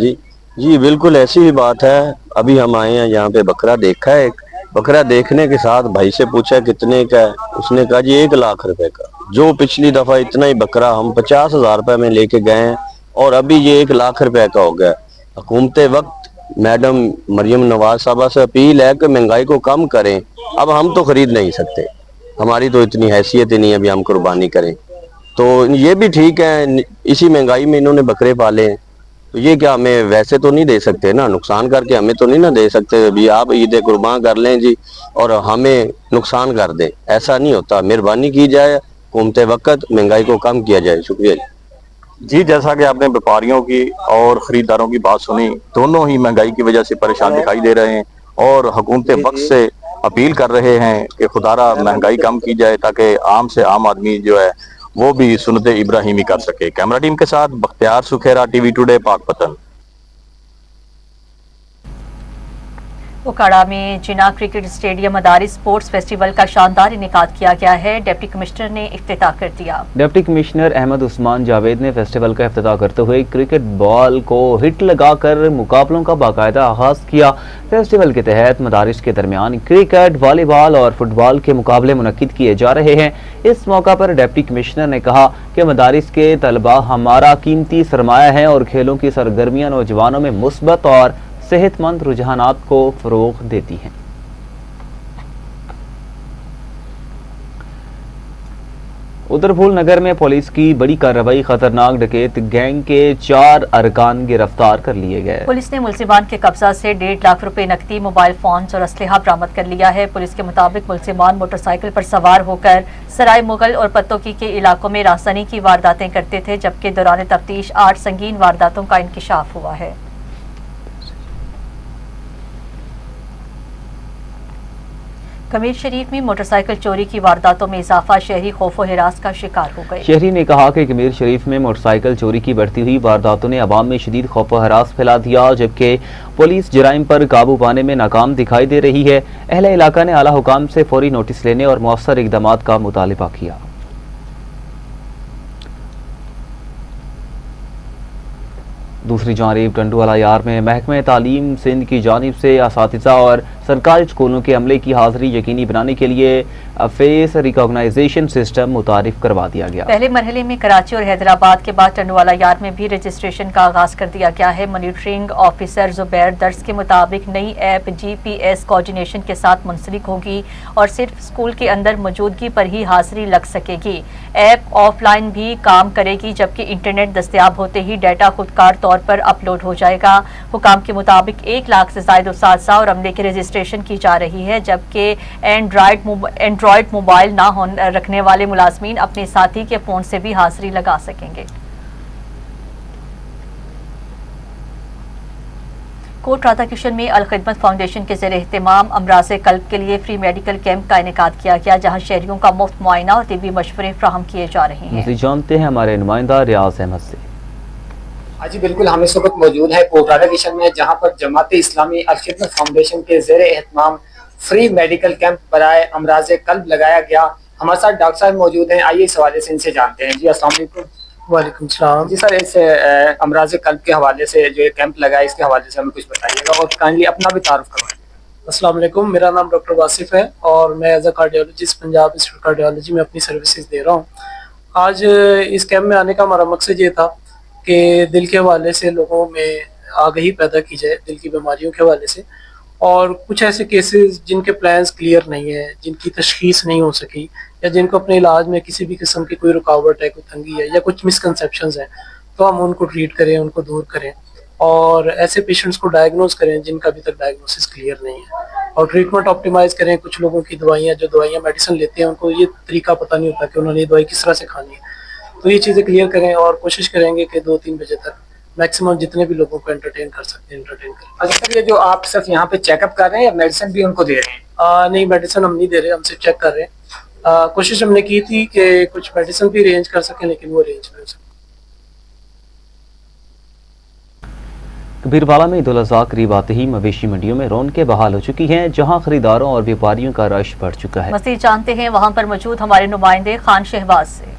जी बिल्कुल ऐसी ही बात है। अभी हम आए हैं यहाँ पे बकरा देखा है, एक बकरा देखने के साथ भाई से पूछा कितने का है, उसने कहा जी 1 लाख रुपए का। जो पिछली दफा इतना ही बकरा हम 50,000 रुपए में लेके गए हैं और अभी ये 1 लाख रुपए का हो गया। हुकूमत वक्त मैडम मरियम नवाज साहबा से अपील है कि महंगाई को कम करें। अब हम तो खरीद नहीं सकते, हमारी तो इतनी हैसियत ही नहीं है अभी हम कुर्बानी करें। तो ये भी ठीक है, इसी महंगाई में इन्होंने बकरे पाले हैं, तो ये क्या हमें वैसे तो नहीं दे सकते ना, नुकसान करके हमें तो नहीं ना दे सकते। अभी आप ईद कुर्बान कर लें जी और हमें नुकसान कर दें, ऐसा नहीं होता। मेहरबानी की जाए, हुकूमत वक्त महंगाई को कम किया जाए। शुक्रिया जी जैसा कि आपने व्यापारियों की और खरीदारों की बात सुनी, दोनों ही महंगाई की वजह से परेशान दिखाई दे रहे हैं और हुकूमत वक्त से अपील कर रहे हैं कि खुदारा महंगाई कम की जाए ताकि आम से आम आदमी जो है वो भी सुन्नत इब्राहिमी कर सके। कैमरा टीम के साथ बख्तियार सुखेरा, टीवी टुडे, पाकपतन। उकाड़ा में जिना क्रिकेट स्टेडियम मदारी स्पोर्ट्स फेस्टिवल का शानदार इनेकाद किया गया है। डिप्टी कमिश्नर ने इफ्तिताह कर दिया। डिप्टी कमिश्नर अहमद उस्मान जावेद ने फेस्टिवल का इफ्तिताह करते हुए क्रिकेट बॉल को हिट लगाकर मुकाबलों का बाकायदा आगाज किया। फेस्टिवल के तहत मदारिस के दरमियान क्रिकेट, वॉलीबॉल और फुटबॉल के मुकाबले मुनक्किद किए जा रहे हैं। इस मौका पर डिप्टी कमिश्नर ने कहा कि मदारिस के तलबा हमारा कीमती सरमाया है और खेलों की सरगर्मियां नौजवानों में मुस्बत और सेहतमंद रुझानात को फरोग देती हैं। उधर फूलनगर में पुलिस की बड़ी कार्रवाई, खतरनाक डकैत गैंग के 4 अरकान गिरफ्तार कर लिए गए। पुलिस ने मुलजिमान के कब्जा से 1.5 लाख रुपए नकदी, मोबाइल फोन और असलहा बरामद कर लिया है। पुलिस के मुताबिक मुलजिमान मोटरसाइकिल पर सवार होकर सराय मुगल और पत्तोकी के इलाकों में राजधानी की वारदातें करते थे, जबकि दौरान तफ्तीश 8 संगीन वारदातों का इंकिशाफ हुआ है। कमीर शरीफ में मोटरसाइकिल चोरी की वारदातों में इजाफा, शहरी खौफ और हिरास का शिकार हो गए। शहरी ने कहा कि कमीर शरीफ में मोटरसाइकिल चोरी की बढ़ती हुई वारदातों ने अवाम में शदीद खौफ और हरास फैला दिया, जबकि पुलिस जराइम पर काबू पाने में नाकाम दिखाई दे रही है। अहले इलाका ने आला हुकाम से फौरी नोटिस लेने और मौसर इकदामात का मुतालिबा किया। दूसरी जानिब टंडुवाला यार में महकमे तालीम सिंध की जानिब से असातिज़ा और सरकारी स्कूलों के अमले की हाजिरी यकीनी बनाने के लिए फेस रिकॉग्नाइजेशन सिस्टम मुतारिफ करवा दिया गया। पहले मरहले में कराची और हैदराबाद के बाद टंडुवाला यार में भी रजिस्ट्रेशन का आगाज कर दिया गया है। मॉनिटरिंग ऑफिसर जुबैर दर्स के मुताबिक नई ऐप GPS कोऑर्डिनेशन के साथ मुंसलिक होगी और सिर्फ स्कूल के अंदर मौजूदगी पर ही हाजिरी लग सकेगी। ऐप ऑफलाइन भी काम करेगी, जबकि इंटरनेट दस्तयाब होते ही डाटा खुदकार तौर पर अपलोड हो जाएगा। हुकाम के मुताबिक 1 लाख से ज्यादा उस्ताज़ा और अमले की रजिस्ट्रेशन की जा रही है, जबकि एंड्रॉयड मोबाइल ना रखने वाले मुलाजमीन अपने साथी के फोन से भी हाजिरी लगा सकेंगे। कोट राधाकृष्ण में अल खिदमत फाउंडेशन के ज़ेर एहतमाम अमराज़े कल्ब के लिए फ्री मेडिकल कैंप का इनेकाद किया गया, जहां शहरियों का मुफ्त मुआयना और तिब्बी मशवरे फ्राहम किए जा रहे हैं। मज़ीद जानते हैं हमारे नुमाइंदा रियाज अहमद से। हाँ जी बिल्कुल, हम इस वक्त मौजूद हैं कोट राधाकृष्ण में, जहाँ पर जमात इस्लामी अल खिदमत फाउंडेशन के ज़ेर एहतमाम फ्री मेडिकल कैंप बराए अमराज़े कल्ब लगाया गया। हमारे साथ डॉक्टर साहब मौजूद हैं, आइए इस हवाले से इनसे जानते हैं। जी अस्सलाम वालेकुम। वालेकुम सलाम। जी सर, इस अमराज़े कल्ब के हवाले से जो ये कैंप लगा है, इसके हवाले से हमें कुछ बताइएगा और काइंडली अपना भी तारुफ करवाएं। अस्सलाम वालेकुम, मेरा नाम डॉक्टर वासिफ है और मैं as a cardiologist Punjab institute cardiology में अपनी सर्विसेज दे रहा हूँ। आज इस कैंप में आने का हमारा मकसद ये था कि दिल के हवाले से लोगों में आगाही पैदा की जाए, दिल की बीमारियों के हवाले से, और कुछ ऐसे केसेस जिनके प्लान्स क्लियर नहीं है, जिनकी तशखीस नहीं हो सकी, या जिनको अपने इलाज में किसी भी किस्म की कोई रुकावट है, कोई तंगी है या कुछ मिसकंसेप्शंस हैं, तो हम उनको ट्रीट करें, उनको दूर करें और ऐसे पेशेंट्स को डायग्नोज करें जिनका अभी तक डायग्नोसिस क्लियर नहीं है, और ट्रीटमेंट ऑप्टिमाइज करें। कुछ लोगों की दवाइयाँ मेडिसिन लेते हैं, उनको ये तरीका पता नहीं होता कि उन्होंने ये दवाई किस तरह से खानी है, तो ये चीज़ें क्लियर करें और कोशिश करेंगे कि 2-3 बजे तक मैक्सिमम जितने भी लोगों को एंटरटेन कर सकते हैं एंटरटेन करें। अच्छा सर, ये जो आप सिर्फ यहाँ पे चेकअप कर रहे हैं या मेडिसिन भी उनको दे रहे हैं? नहीं, मेडिसिन हम नहीं दे रहे, हम सिर्फ चेक कर रहे हैं। कोशिश हमने की थी कि कुछ मेडिसिन भी अरेंज कर सकें, लेकिन वो अरेंज नहीं हो सके। कबीरवाला में ईद उल अज़हा करीब आते ही मवेशी मंडियों में रौनकें बहाल हो चुकी हैं, जहां खरीदारों और व्यापारियों का रश बढ़ चुका है। मज़ीद जानते हैं वहां पर मौजूद हमारे नुमाइंदे खान शहबाज से।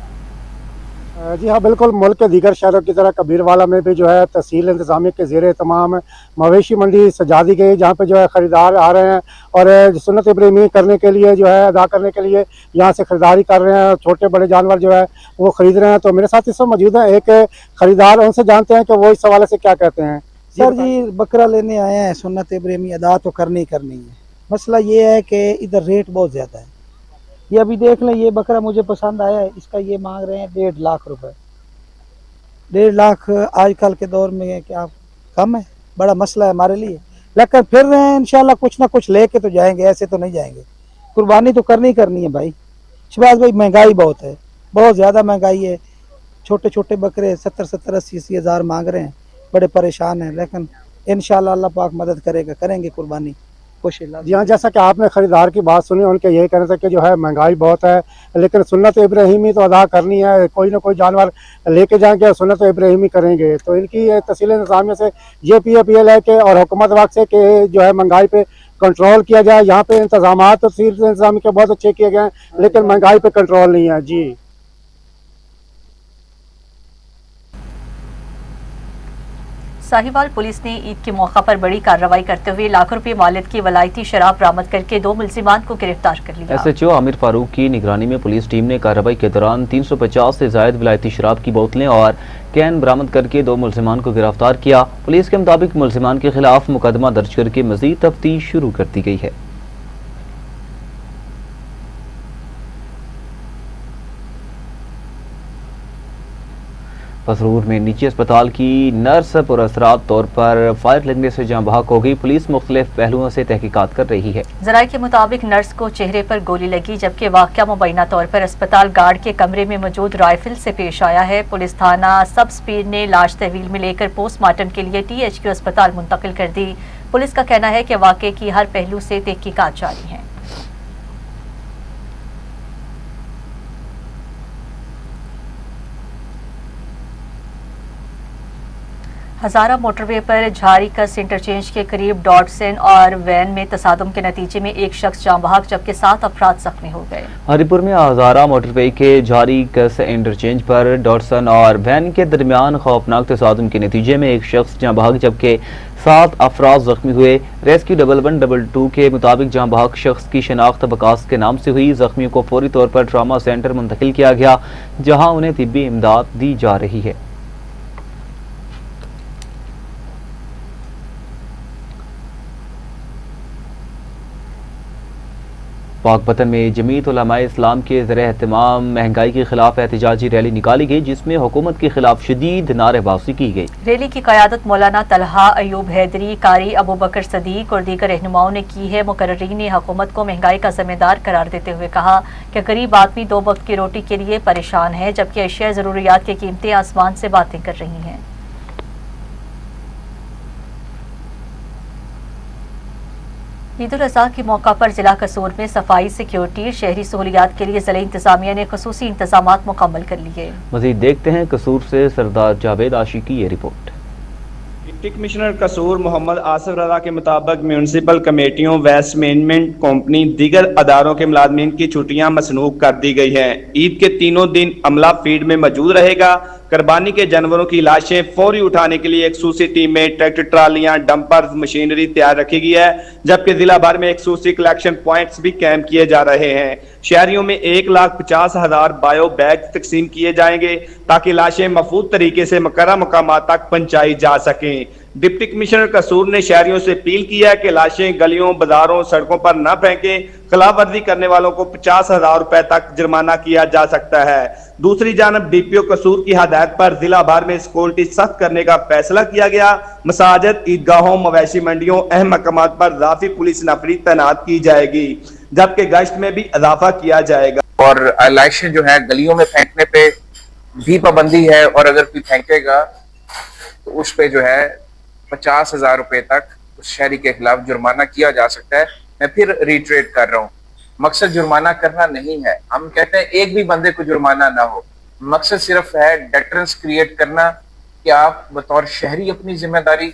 जी हाँ, बिल्कुल मुल्क के दीगर शहरों की तरह कबीरवाला में भी जो है तहसील इंतजामिया के ज़ेरे तमाम मवेशी मंडी सजा दी गई, जहाँ पे जो है ख़रीदार आ रहे हैं और सुन्नत इब्राहिमी करने के लिए जो है अदा करने के लिए यहाँ से ख़रीदारी कर रहे हैं। छोटे बड़े जानवर जो है वो ख़रीद रहे हैं। तो मेरे साथ इस वक्त मौजूद है एक ख़रीदार, उनसे जानते हैं कि वो इस हवाले से क्या कहते हैं। सर जी, बकरा लेने आए हैं, सुन्नत इब्राहिमी अदा तो करनी है। मसला ये है कि इधर रेट बहुत ज़्यादा है। ये अभी देख लें, ये बकरा मुझे पसंद आया है, इसका ये मांग रहे हैं 1.5 लाख रुपए। 1.5 लाख आजकल के दौर में क्या कम है? बड़ा मसला है हमारे लिए, लेकिन फिर रहे हैं इंशाल्लाह कुछ ना कुछ लेके तो जाएंगे, ऐसे तो नहीं जाएंगे। कुर्बानी तो करनी है भाई। शहबाज भाई, महंगाई बहुत है, बहुत ज़्यादा महंगाई है। छोटे छोटे बकरे 70-70, 80-80 हज़ार मांग रहे हैं, बड़े परेशान हैं। लेकिन इंशाल्लाह अल्लाह पाक मदद करेगा, करेंगे कुर्बानी। जी हाँ, जैसा कि आपने ख़रीदार की बात सुनी, उनके यही कहने थे कि जो है महंगाई बहुत है, लेकिन सुन्नत इब्राहिमी तो अदा करनी है। कोई ना कोई जानवर लेके जाएंगे और सुन्नत इब्राहिमी करेंगे। तो इनकी तहसील इंतज़ामिया से ये भी अपील है कि और हुकूमत वक्त से कि जो है महंगाई पे कंट्रोल किया जाए। यहाँ पे इंतजाम तहसील इंतज़ामिया के बहुत अच्छे किए गए हैं, लेकिन महंगाई पे कंट्रोल नहीं है। जी साहिवाल पुलिस ने ईद के मौका पर बड़ी कार्रवाई करते हुए लाखों रुपए मालियत की वलायती शराब बरामद करके 2 मुल्जिमान को गिरफ्तार कर लिया। SHO आमिर फारूक की निगरानी में पुलिस टीम ने कार्रवाई के दौरान 350 से जायद विलायती शराब की बोतलें और कैन बरामद करके 2 मुल्जिमान को गिरफ्तार किया। पुलिस के मुताबिक मुल्जिमान के खिलाफ मुकदमा दर्ज करके मजीद तफ्तीश शुरू कर दी गई है। पसरूर में निजी अस्पताल की नर्स पुरअसरात तौर पर फायर लगने से जाँ बहक हो गई। पुलिस मुख्तलिफ पहलुओं से तहकीकात कर रही है। ज़राए के मुताबिक नर्स को चेहरे पर गोली लगी, जबकि वाक़या मुबैना तौर पर अस्पताल गार्ड के कमरे में मौजूद राइफल से पेश आया है। पुलिस थाना सब स्पीड ने लाश तहवील में लेकर पोस्टमार्टम के लिए THQ अस्पताल मुंतकिल कर दी। पुलिस का कहना है कि वाक़े की हर पहलू से तहकीकात जारी है। हजारा मोटरवे पर झारी कस इंटरचेंज के करीब डॉटसन और वैन में तसादुम के नतीजे में एक शख्स जाँ बहक जबकि 7 अफराद जख्मी हो गए। हरिपुर में हजारा मोटरवे के झारी कस इंटरचेंज पर डॉटसन और वैन के दरमियान खौफनाक तसादुम के नतीजे में एक शख्स जाँ बहक जबकि 7 अफराद जख्मी हुए। रेस्क्यू 1122 के मुताबिक जाँ बहक शख्स की शनाख्त बकास के नाम से हुई। जख्मियों को फौरी तौर पर ट्रामा सेंटर मुंतकिल किया गया, जहाँ उन्हें तिब्बी इमदाद दी जा रही है। पाकपतन में जमीयत उलमाए इस्लाम के ज़रिए एहतमाम महंगाई के खिलाफ एहतजाजी रैली निकाली गई, जिसमें हुकूमत के खिलाफ शदीद नारेबाजी की गई। रैली की क़यादत मौलाना तलहा अयूब हैदरी, कारी अबू बकर सदीक और दीगर रहनुमाओं ने की है। मुकर्रिरीन ने हुकूमत को महंगाई का जिम्मेदार करार देते हुए कहा कि गरीब आदमी 2 वक्त की रोटी के लिए परेशान है, जबकि अशिया ज़रूरियात की कीमतें आसमान से बातें कर रही हैं। ईद उल अज़हा के मौका पर जिला कसूर में सफाई, सिक्योरिटी, शहरी सहूलियात के लिए जिला इंतजामिया ने खसूसी इंतजामात मुकम्मल कर लिए। मजीद देखते हैं कसूर से सरदार जावेद आशी की ये रिपोर्ट। डिप्टी कमिश्नर कसूर मोहम्मद आसिफ रजा के मुताबिक म्यूनसिपल कमेटियों, वेस्ट मैनेजमेंट कंपनी, दीगर अदारों के मुलाजमीन की छुट्टियां मसनूख कर दी गई हैं। ईद के तीनों दिन अमला फील्ड में मौजूद रहेगा। कुर्बानी के जानवरों की लाशें फौरी उठाने के लिए एक खसूसी टीम में ट्रैक्टर ट्रालियां, डंपर्स, मशीनरी तैयार रखी गई है, जबकि जिला भर में एक खसूसी कलेक्शन पॉइंट्स भी कैंप किए जा रहे हैं। शहरियों में 1,50,000 बायो बैग तकसीम किए जाएंगे ताकि लाशें महफूज तरीके से मुकर्रर मुकामात तक पहुंचाई जा सकें। डिप्टी कमिश्नर कसूर ने शहरियों से अपील किया कि लाशें गलियों, बाजारों, सड़कों पर न फेंकें। खिलाफ वर्जी करने वालों को 50,000 रुपए तक जुर्माना किया जा सकता है। दूसरी जानब DPO कसूर की हदायत पर जिला भर में सिक्योरिटी सख्त करने का फैसला किया गया। मसाजिद, ईदगाहों, मवेशी मंडियों, अहम मकामात पर इजाफी पुलिस नफरी तैनात की जाएगी, जबकि गश्त में भी इजाफा किया जाएगा। और लाशें जो है गलियों में फेंकने पे भी पाबंदी है, और अगर कोई फेंकेगा तो उस पे जो है 50,000 रुपए तक उस शहरी के खिलाफ जुर्माना किया जा सकता है। मैं फिर रिट्रेट कर रहा हूँ, मकसद जुर्माना करना नहीं है। हम कहते हैं एक भी बंदे को जुर्माना ना हो, मकसद सिर्फ है डेटरेंस क्रिएट करना कि आप बतौर शहरी अपनी जिम्मेदारी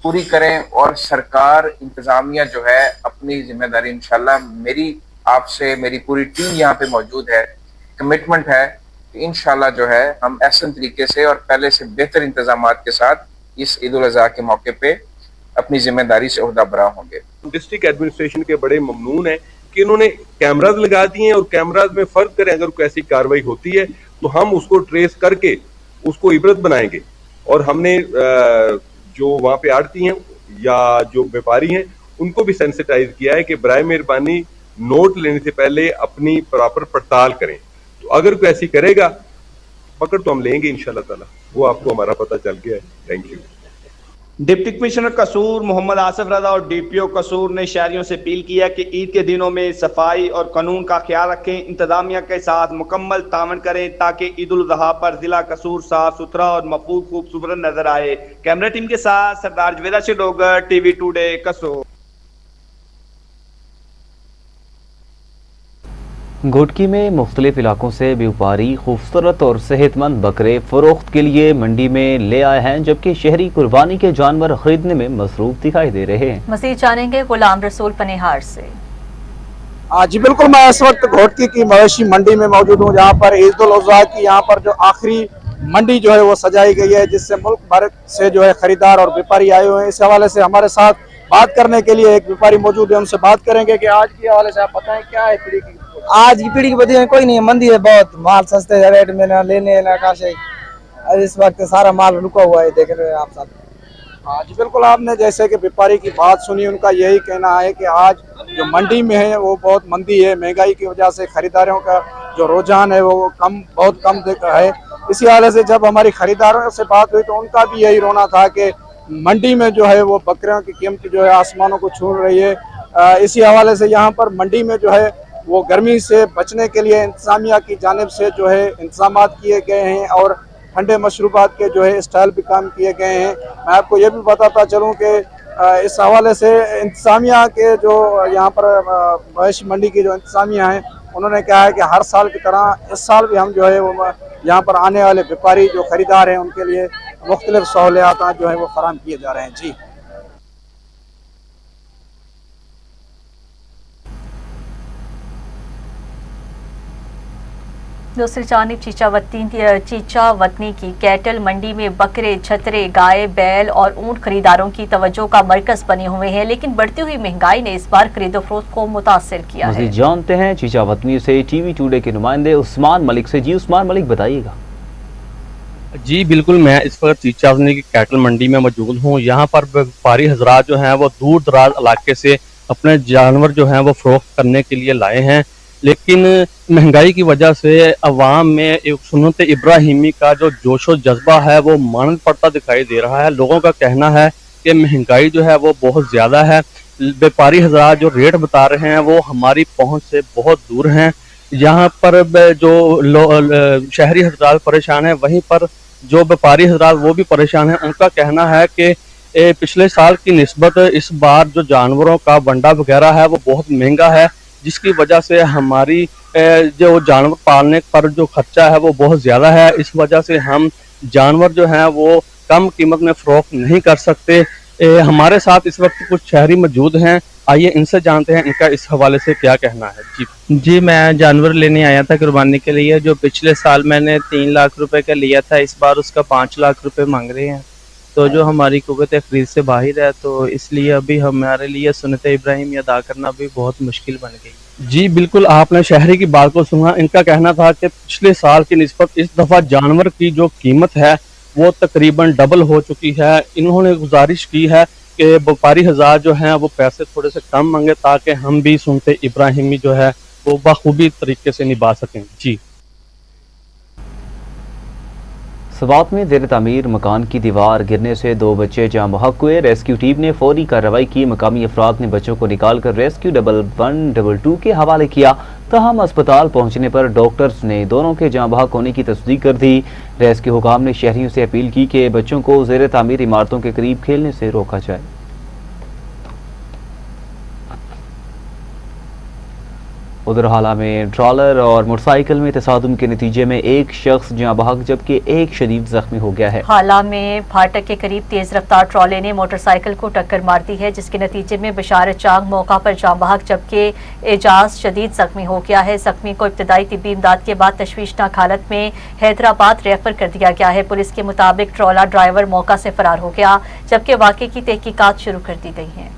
पूरी करें और सरकार इंतजामिया जो है अपनी जिम्मेदारी इंशाल्लाह, मेरी आपसे मेरी पूरी टीम यहाँ पे मौजूद है, कमिटमेंट है कि इंशाल्लाह जो है हम ऐसे तरीके से और पहले से बेहतर इंतजामात के साथ इस ईद उल अज़हा के मौके पे अपनी जिम्मेदारी से ओहदा बरा होंगे। डिस्ट्रिक्ट एडमिनिस्ट्रेशन के बड़े ममनून है कि इन्होंने कैमराज लगा दिए हैं और कैमराज में फर्क करें, अगर कोई ऐसी कार्रवाई होती है तो हम उसको ट्रेस करके उसको इबरत बनाएंगे। और हमने जो वहाँ पे आड़ती हैं या जो व्यापारी हैं उनको भी सेंसिटाइज किया है कि बराए मेहरबानी नोट लेने से पहले अपनी प्रॉपर पड़ताल करें। तो अगर कोई ऐसी करेगा पकड़ तो हम लेंगे इंशाल्लाह ताला, वो आपको हमारा पता चल गया है। Thank you. डिप्टी कमिश्नर कसूर मोहम्मद आसिफ रजा और डीपीओ कसूर ने शहरियों से अपील किया कि ईद के दिनों में सफाई और कानून का ख्याल रखें, इंतजामिया के साथ मुकम्मल तावन करें ताकि ईद उल अज़हा पर जिला कसूर साफ सुथरा और महफूज खूबसूरत नजर आए। कैमरा टीम के साथ सरदार जवेदा शिरोगर, टीवी टुडे कसूर। घोटकी में मुख्तलिफ इलाकों से व्यापारी खूबसूरत और सेहतमंद बकरे फरोख्त के लिए मंडी में ले आए हैं, जबकि शहरी कुर्बानी के जानवर खरीदने में मसरूफ दिखाई दे रहे हैं। मज़ीद जानेंगे गुलाम रसूल पनिहार से। जी बिल्कुल, मैं इस वक्त घोटकी की मवेशी मंडी में मौजूद हूँ, जहाँ पर ईद उल अज़हा की यहाँ पर जो आखिरी मंडी जो है वो सजाई गई है, जिससे मुल्क भर से जो है खरीदार और व्यापारी आए हुए हैं। इस हवाले से हमारे साथ बात करने के लिए एक व्यापारी मौजूद है, उनसे बात करेंगे कि आज के हवाले से आप बताएं क्या है पीढ़ी की। आज की पीढ़ी की वजह कोई नहीं है, मंदी है बहुत, माल सस्ते रेट में ना लेने ना काशे, इस वक्त सारा माल रुका हुआ है, देख रहे हैं आप सब। जी बिल्कुल, आपने जैसे कि व्यापारी की बात सुनी, उनका यही कहना है कि आज जो मंडी में है वो बहुत मंदी है, महंगाई की वजह से खरीदारों का जो रुझान है वो बहुत कम है। इसी हालत से जब हमारी खरीदारों से बात हुई तो उनका भी यही रोना था कि मंडी में जो है वो बकरियों की कीमत जो है आसमानों को छू रही है। इसी हवाले से यहाँ पर मंडी में जो है वो गर्मी से बचने के लिए इंतजामिया की जानिब से जो है इंतजामात किए गए हैं और ठंडे मशरूबात के जो है स्टॉल भी काम किए गए हैं। मैं आपको ये भी बताता चलूँ कि इस हवाले से इंतजामिया के जो यहाँ पर मवेशी मंडी की जो इंतजामिया हैं, उन्होंने कहा है कि हर साल की तरह इस साल भी हम जो है वो यहाँ पर आने वाले व्यापारी जो खरीदार हैं उनके लिए मुख्तलिफ सहूलियात जो है वो फराहम किए जा रहे हैं। जी दूसरी जानिब चीचावतनी की कैटल मंडी में बकरे, छतरे, गाय, बैल और ऊंट खरीदारों की तवज्जो का मरकज बने हुए हैं, लेकिन बढ़ती हुई महंगाई ने इस बार खरीदो फरोख्त को मुतासिर किया है। मज़ीद जानते हैं चीचावतनी से टीवी टुडे के नुमाइंदे उस्मान मलिक से। जी उस्मान मलिक, बताइएगा। जी बिल्कुल, मैं इस वक्त चीचावतनी की कैटल मंडी में मौजूद हूँ। यहाँ पर व्यापारी हजरात जो हैं वो दूर दराज इलाके से अपने जानवर जो हैं वो फरोख्त करने के लिए लाए हैं, लेकिन महंगाई की वजह से अवाम में एक सुन्नत इब्राहिमी का जो जोशो जज्बा है वो मानद पड़ता दिखाई दे रहा है। लोगों का कहना है कि महंगाई जो है वो बहुत ज़्यादा है। व्यापारी हजरात जो रेट बता रहे हैं वो हमारी पहुंच से बहुत दूर हैं। यहाँ पर जो शहरी हजरात परेशान हैं, वहीं पर जो व्यापारी हजरात वो भी परेशान हैं। उनका कहना है कि पिछले साल की निस्बत इस बार जो जानवरों का बंडा वगैरह है वो बहुत महंगा है, जिसकी वजह से हमारी जो जानवर पालने पर जो खर्चा है वो बहुत ज़्यादा है। इस वजह से हम जानवर जो हैं वो कम कीमत में फ़रोख्त नहीं कर सकते। हमारे साथ इस वक्त कुछ शहरी मौजूद हैं, आइए इनसे जानते हैं इनका इस हवाले से क्या कहना है। जी मैं जानवर लेने आया था कुर्बानी के लिए। जो पिछले साल मैंने 3 लाख रुपए का लिया था, इस बार उसका 5 लाख रुपए मांग रहे हैं, तो जो हमारी कुव्वत खरीद से बाहर है, तो इसलिए अभी हमारे लिए सुन्नत इब्राहिमी अदा करना भी बहुत मुश्किल बन गई। जी बिल्कुल, आपने शहरी की बात को सुना। इनका कहना था कि पिछले साल की निस्बत इस दफ़ा जानवर की जो कीमत है वो तकरीबन डबल हो चुकी है। इन्होंने गुजारिश की है कि व्यापारी हज़ार जो हैं वो पैसे थोड़े से कम मांगे ताकि हम भी सुन्नत इब्राहिमी जो है वो बखूबी तरीके से निभा सकें। जी सवात में ज़ेर तामीर मकान की दीवार गिरने से 2 बच्चे जाँ बहक हुए। रेस्क्यू टीम ने फौरी कार्रवाई की। मकामी अफराद ने बच्चों को निकालकर रेस्क्यू 112 के हवाले किया। तहम अस्पताल पहुंचने पर डॉक्टर्स ने दोनों के जाँ बहक होने की तस्दीक कर दी। रेस्क्यू हुकाम ने शहरियों से अपील की कि बच्चों को ज़ेर तामीर इमारतों के करीब खेलने से रोका जाए। उधर हाला में ट्रॉलर और मोटरसाइकिल में तसादुम के नतीजे में एक शख्स जहां बहक जबकि एक शदीद जख्मी हो गया है। हाला में फाटक के करीब तेज रफ्तार ट्रॉले ने मोटरसाइकिल को टक्कर मार दी है, जिसके नतीजे में बशारत चांग मौका पर जाँ बहक जबकि एजाज शदीद जख्मी हो गया है। जख्मी को इब्तदाई तिब्बी इमदाद के बाद तशवीशनाक हालत में हैदराबाद रेफर कर दिया गया है। पुलिस के मुताबिक ट्रॉला ड्राइवर मौका से फरार हो गया, जबकि वाक़े की तहकीकात शुरू कर दी गई हैं।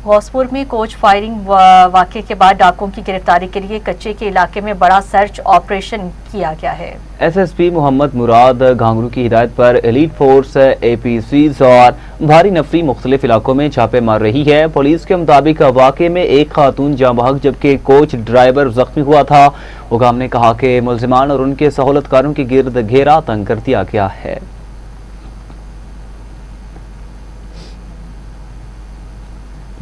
गौसपुर में कोच फायरिंग वाक़े के बाद डाकुओं की गिरफ्तारी के लिए कच्चे के इलाके में बड़ा सर्च ऑपरेशन किया गया है। एसएसपी मोहम्मद मुराद घांगरू की हिदायत पर एलीट फोर्स APCs और भारी नफरी मुख्तलिफ इलाकों में छापे मार रही है। पुलिस के मुताबिक वाक़े में एक खातून जाँ बहक जबकि कोच ड्राइवर जख्मी हुआ था। हुकाम ने कहा कि मुलजिमान और उनके सहूलतकारों के गिर्द घेरा तंग कर दिया गया है।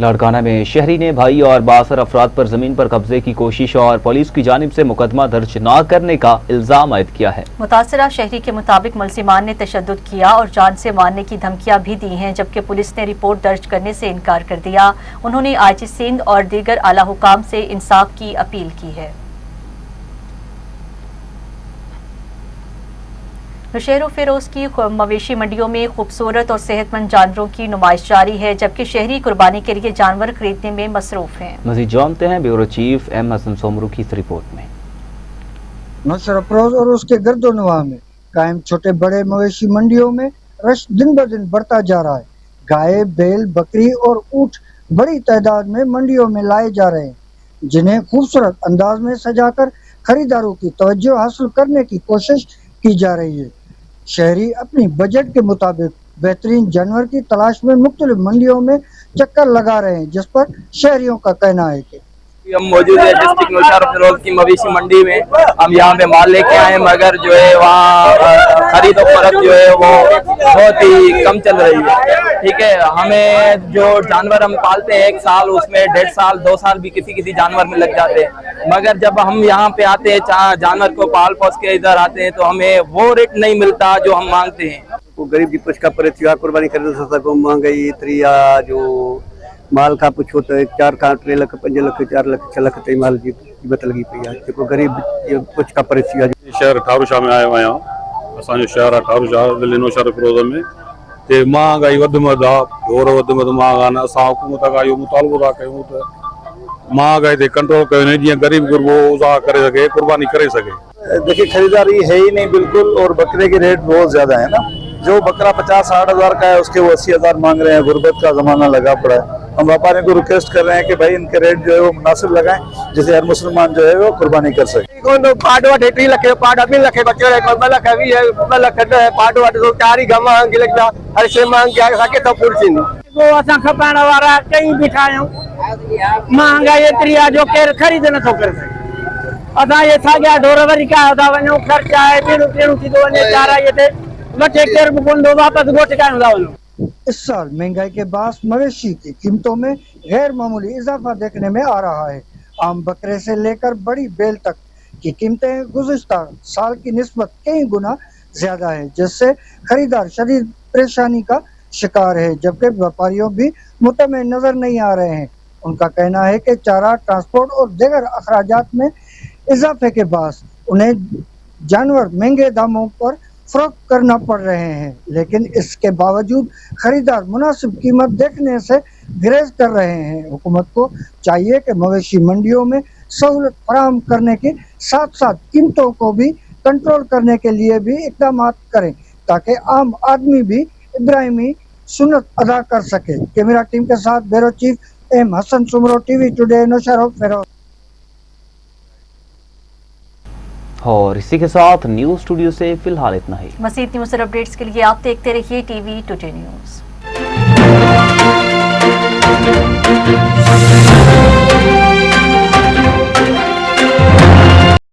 लाड़काना में शहरी ने भाई और बासर अफराद पर जमीन पर कब्जे की कोशिश और पुलिस की जानिब से मुकदमा दर्ज न करने का इल्जाम आयद किया है। मुतासरा शहरी के मुताबिक मुलजिमान ने तशद्दुद किया और जान से मारने की धमकियां भी दी हैं, जबकि पुलिस ने रिपोर्ट दर्ज करने से इनकार कर दिया। उन्होंने IG सिंध और दीगर आला हुकाम से इंसाफ की अपील की है। नौशहर फिरोज की मवेशी मंडियों में खूबसूरत और सेहतमंद जानवरों की नुमाइश जारी है, जबकि शहरी कुर्बानी के लिए जानवर खरीदने में मसरूफ हैं। मजीद जानते हैं bureau chief M Hasan Somroo की इस रिपोर्ट में। नौशहर फिरोज और उसके गर्दोनवाह में कायम छोटे बड़े मवेशी मंडियों में रश दिन ब दिन बढ़ता जा रहा है। गाय, बैल, बकरी और ऊंट बड़ी तादाद में मंडियों में लाए जा रहे हैं, जिन्हें खूबसूरत अंदाज में सजाकर खरीदारों की तवज्जो हासिल करने की कोशिश की जा रही है। शहरी अपनी बजट के मुताबिक बेहतरीन जानवर की तलाश में मुख्तलिफ मंडियों में चक्कर लगा रहे हैं, जिस पर शहरियों का कहना है कि हम मौजूद है डिस्ट्रिक्ट नौशहर फिरोज की मवेशी मंडी में। हम यहाँ पे माल लेके आए, मगर जो है वहाँ खरीद और फरोख्त जो है वो बहुत ही कम चल रही है। ठीक है, हमें जो जानवर हम पालते हैं एक साल, उसमें 1.5 साल 2 साल भी किसी जानवर में लग जाते हैं, मगर जब हम यहाँ पे आते हैं जानवर को पाल पोस के इधर आते हैं तो हमें वो रेट नहीं मिलता जो हम मांगते हैं। वो गरीब की पुछ का परिचय कुर्बानी करने से सको महंगाई इतनी जो माल का पुछ तो 4 खां 3 लाख 5 लाख 4 लाख 6 लाख ताईं माल की क़ीमत लगी पई आहे, जेको गरीब पुछ का परिचय शहर ठारूशाह में आयो आहियां। असांजो शहर आहे ठारूशाह ज़िले नौशहर फिरोज में। ते महांगाई वधि में आहे, ढोर वधि में महांगा न। असां हुकूमत खां इहो मुतालबो था कयूं त महांगाई ते कंट्रोल कयो वञे, जीअं गरीब गुरबो उज़ा करे सके, कुर्बानी करे सके। देखिए खरीदारी है ही नहीं बिल्कुल, और बकरे के रेट बहुत ज्यादा है ना। जो बकरा 50-60 हज़ार का है उसके वो 80 हज़ार मांग रहे हैं। गुर्बत का जमाना लगा पड़ा है। हम व्यापारियों को रिक्वेस्ट कर रहे हैं कि भाई इनके रेट जो है वो मुनासिब लगाएं, जिससे हर मुसलमान जो है वो कुर्बानी कर सके। पाट वाटे 3 लख पाट 2 लख बचे 2 लख 2 लख पाट वाटे तो 4 गम लॻंदा, हर शइ महांगी आहे, असांखे त पूरी थींदी। पोइ असां खपाइण वारा कई बीठा आहियूं, महांगाई एतिरी आहे जो केरु ख़रीद नथो करे सघे। असां इहे साॻिया ढोर वरी कया था वञूं, ख़र्च आहे पीणू थी थो वञे, चाराईअ ते वठे केरु बि कोन थो, वापसि घोट कयूं था वञूं। इस साल महंगाई के बायस मवेशी की कीमतों में गैर मामूली इजाफा देखने में आ रहा है। आम बकरे से लेकर बड़ी बैल तक की कीमतें गुज़िश्ता साल की निस्बत कई गुना ज्यादा है, जिससे खरीदार शदीद परेशानी का शिकार है, जबकि व्यापारियों भी मुतमईन नजर नहीं आ रहे हैं। उनका कहना है कि चारा, ट्रांसपोर्ट और दीगर अखराजात में इजाफे के बायस उन्हें जानवर महंगे दामों पर फरोख्त करना पड़ रहे हैं, लेकिन इसके बावजूद खरीदार मुनासिब कीमत देखने से गुरेज कर रहे हैं। हुकूमत को चाहिए कि मवेशी मंडियों में सहूलत फराहम करने के साथ साथ कीमतों को भी कंट्रोल करने के लिए भी इक़दाम करें, ताकि आम आदमी भी इब्राहिमी सुन्नत अदा कर सके। कैमरा टीम के साथ bureau chief M Hasan Somroo, TV today, Naushahro Feroze. और इसी के साथ न्यूज स्टूडियो से फिलहाल इतना ही। मज़ीद न्यूज़ और अपडेट्स के लिए आप देखते रहिए TV टुडे न्यूज़।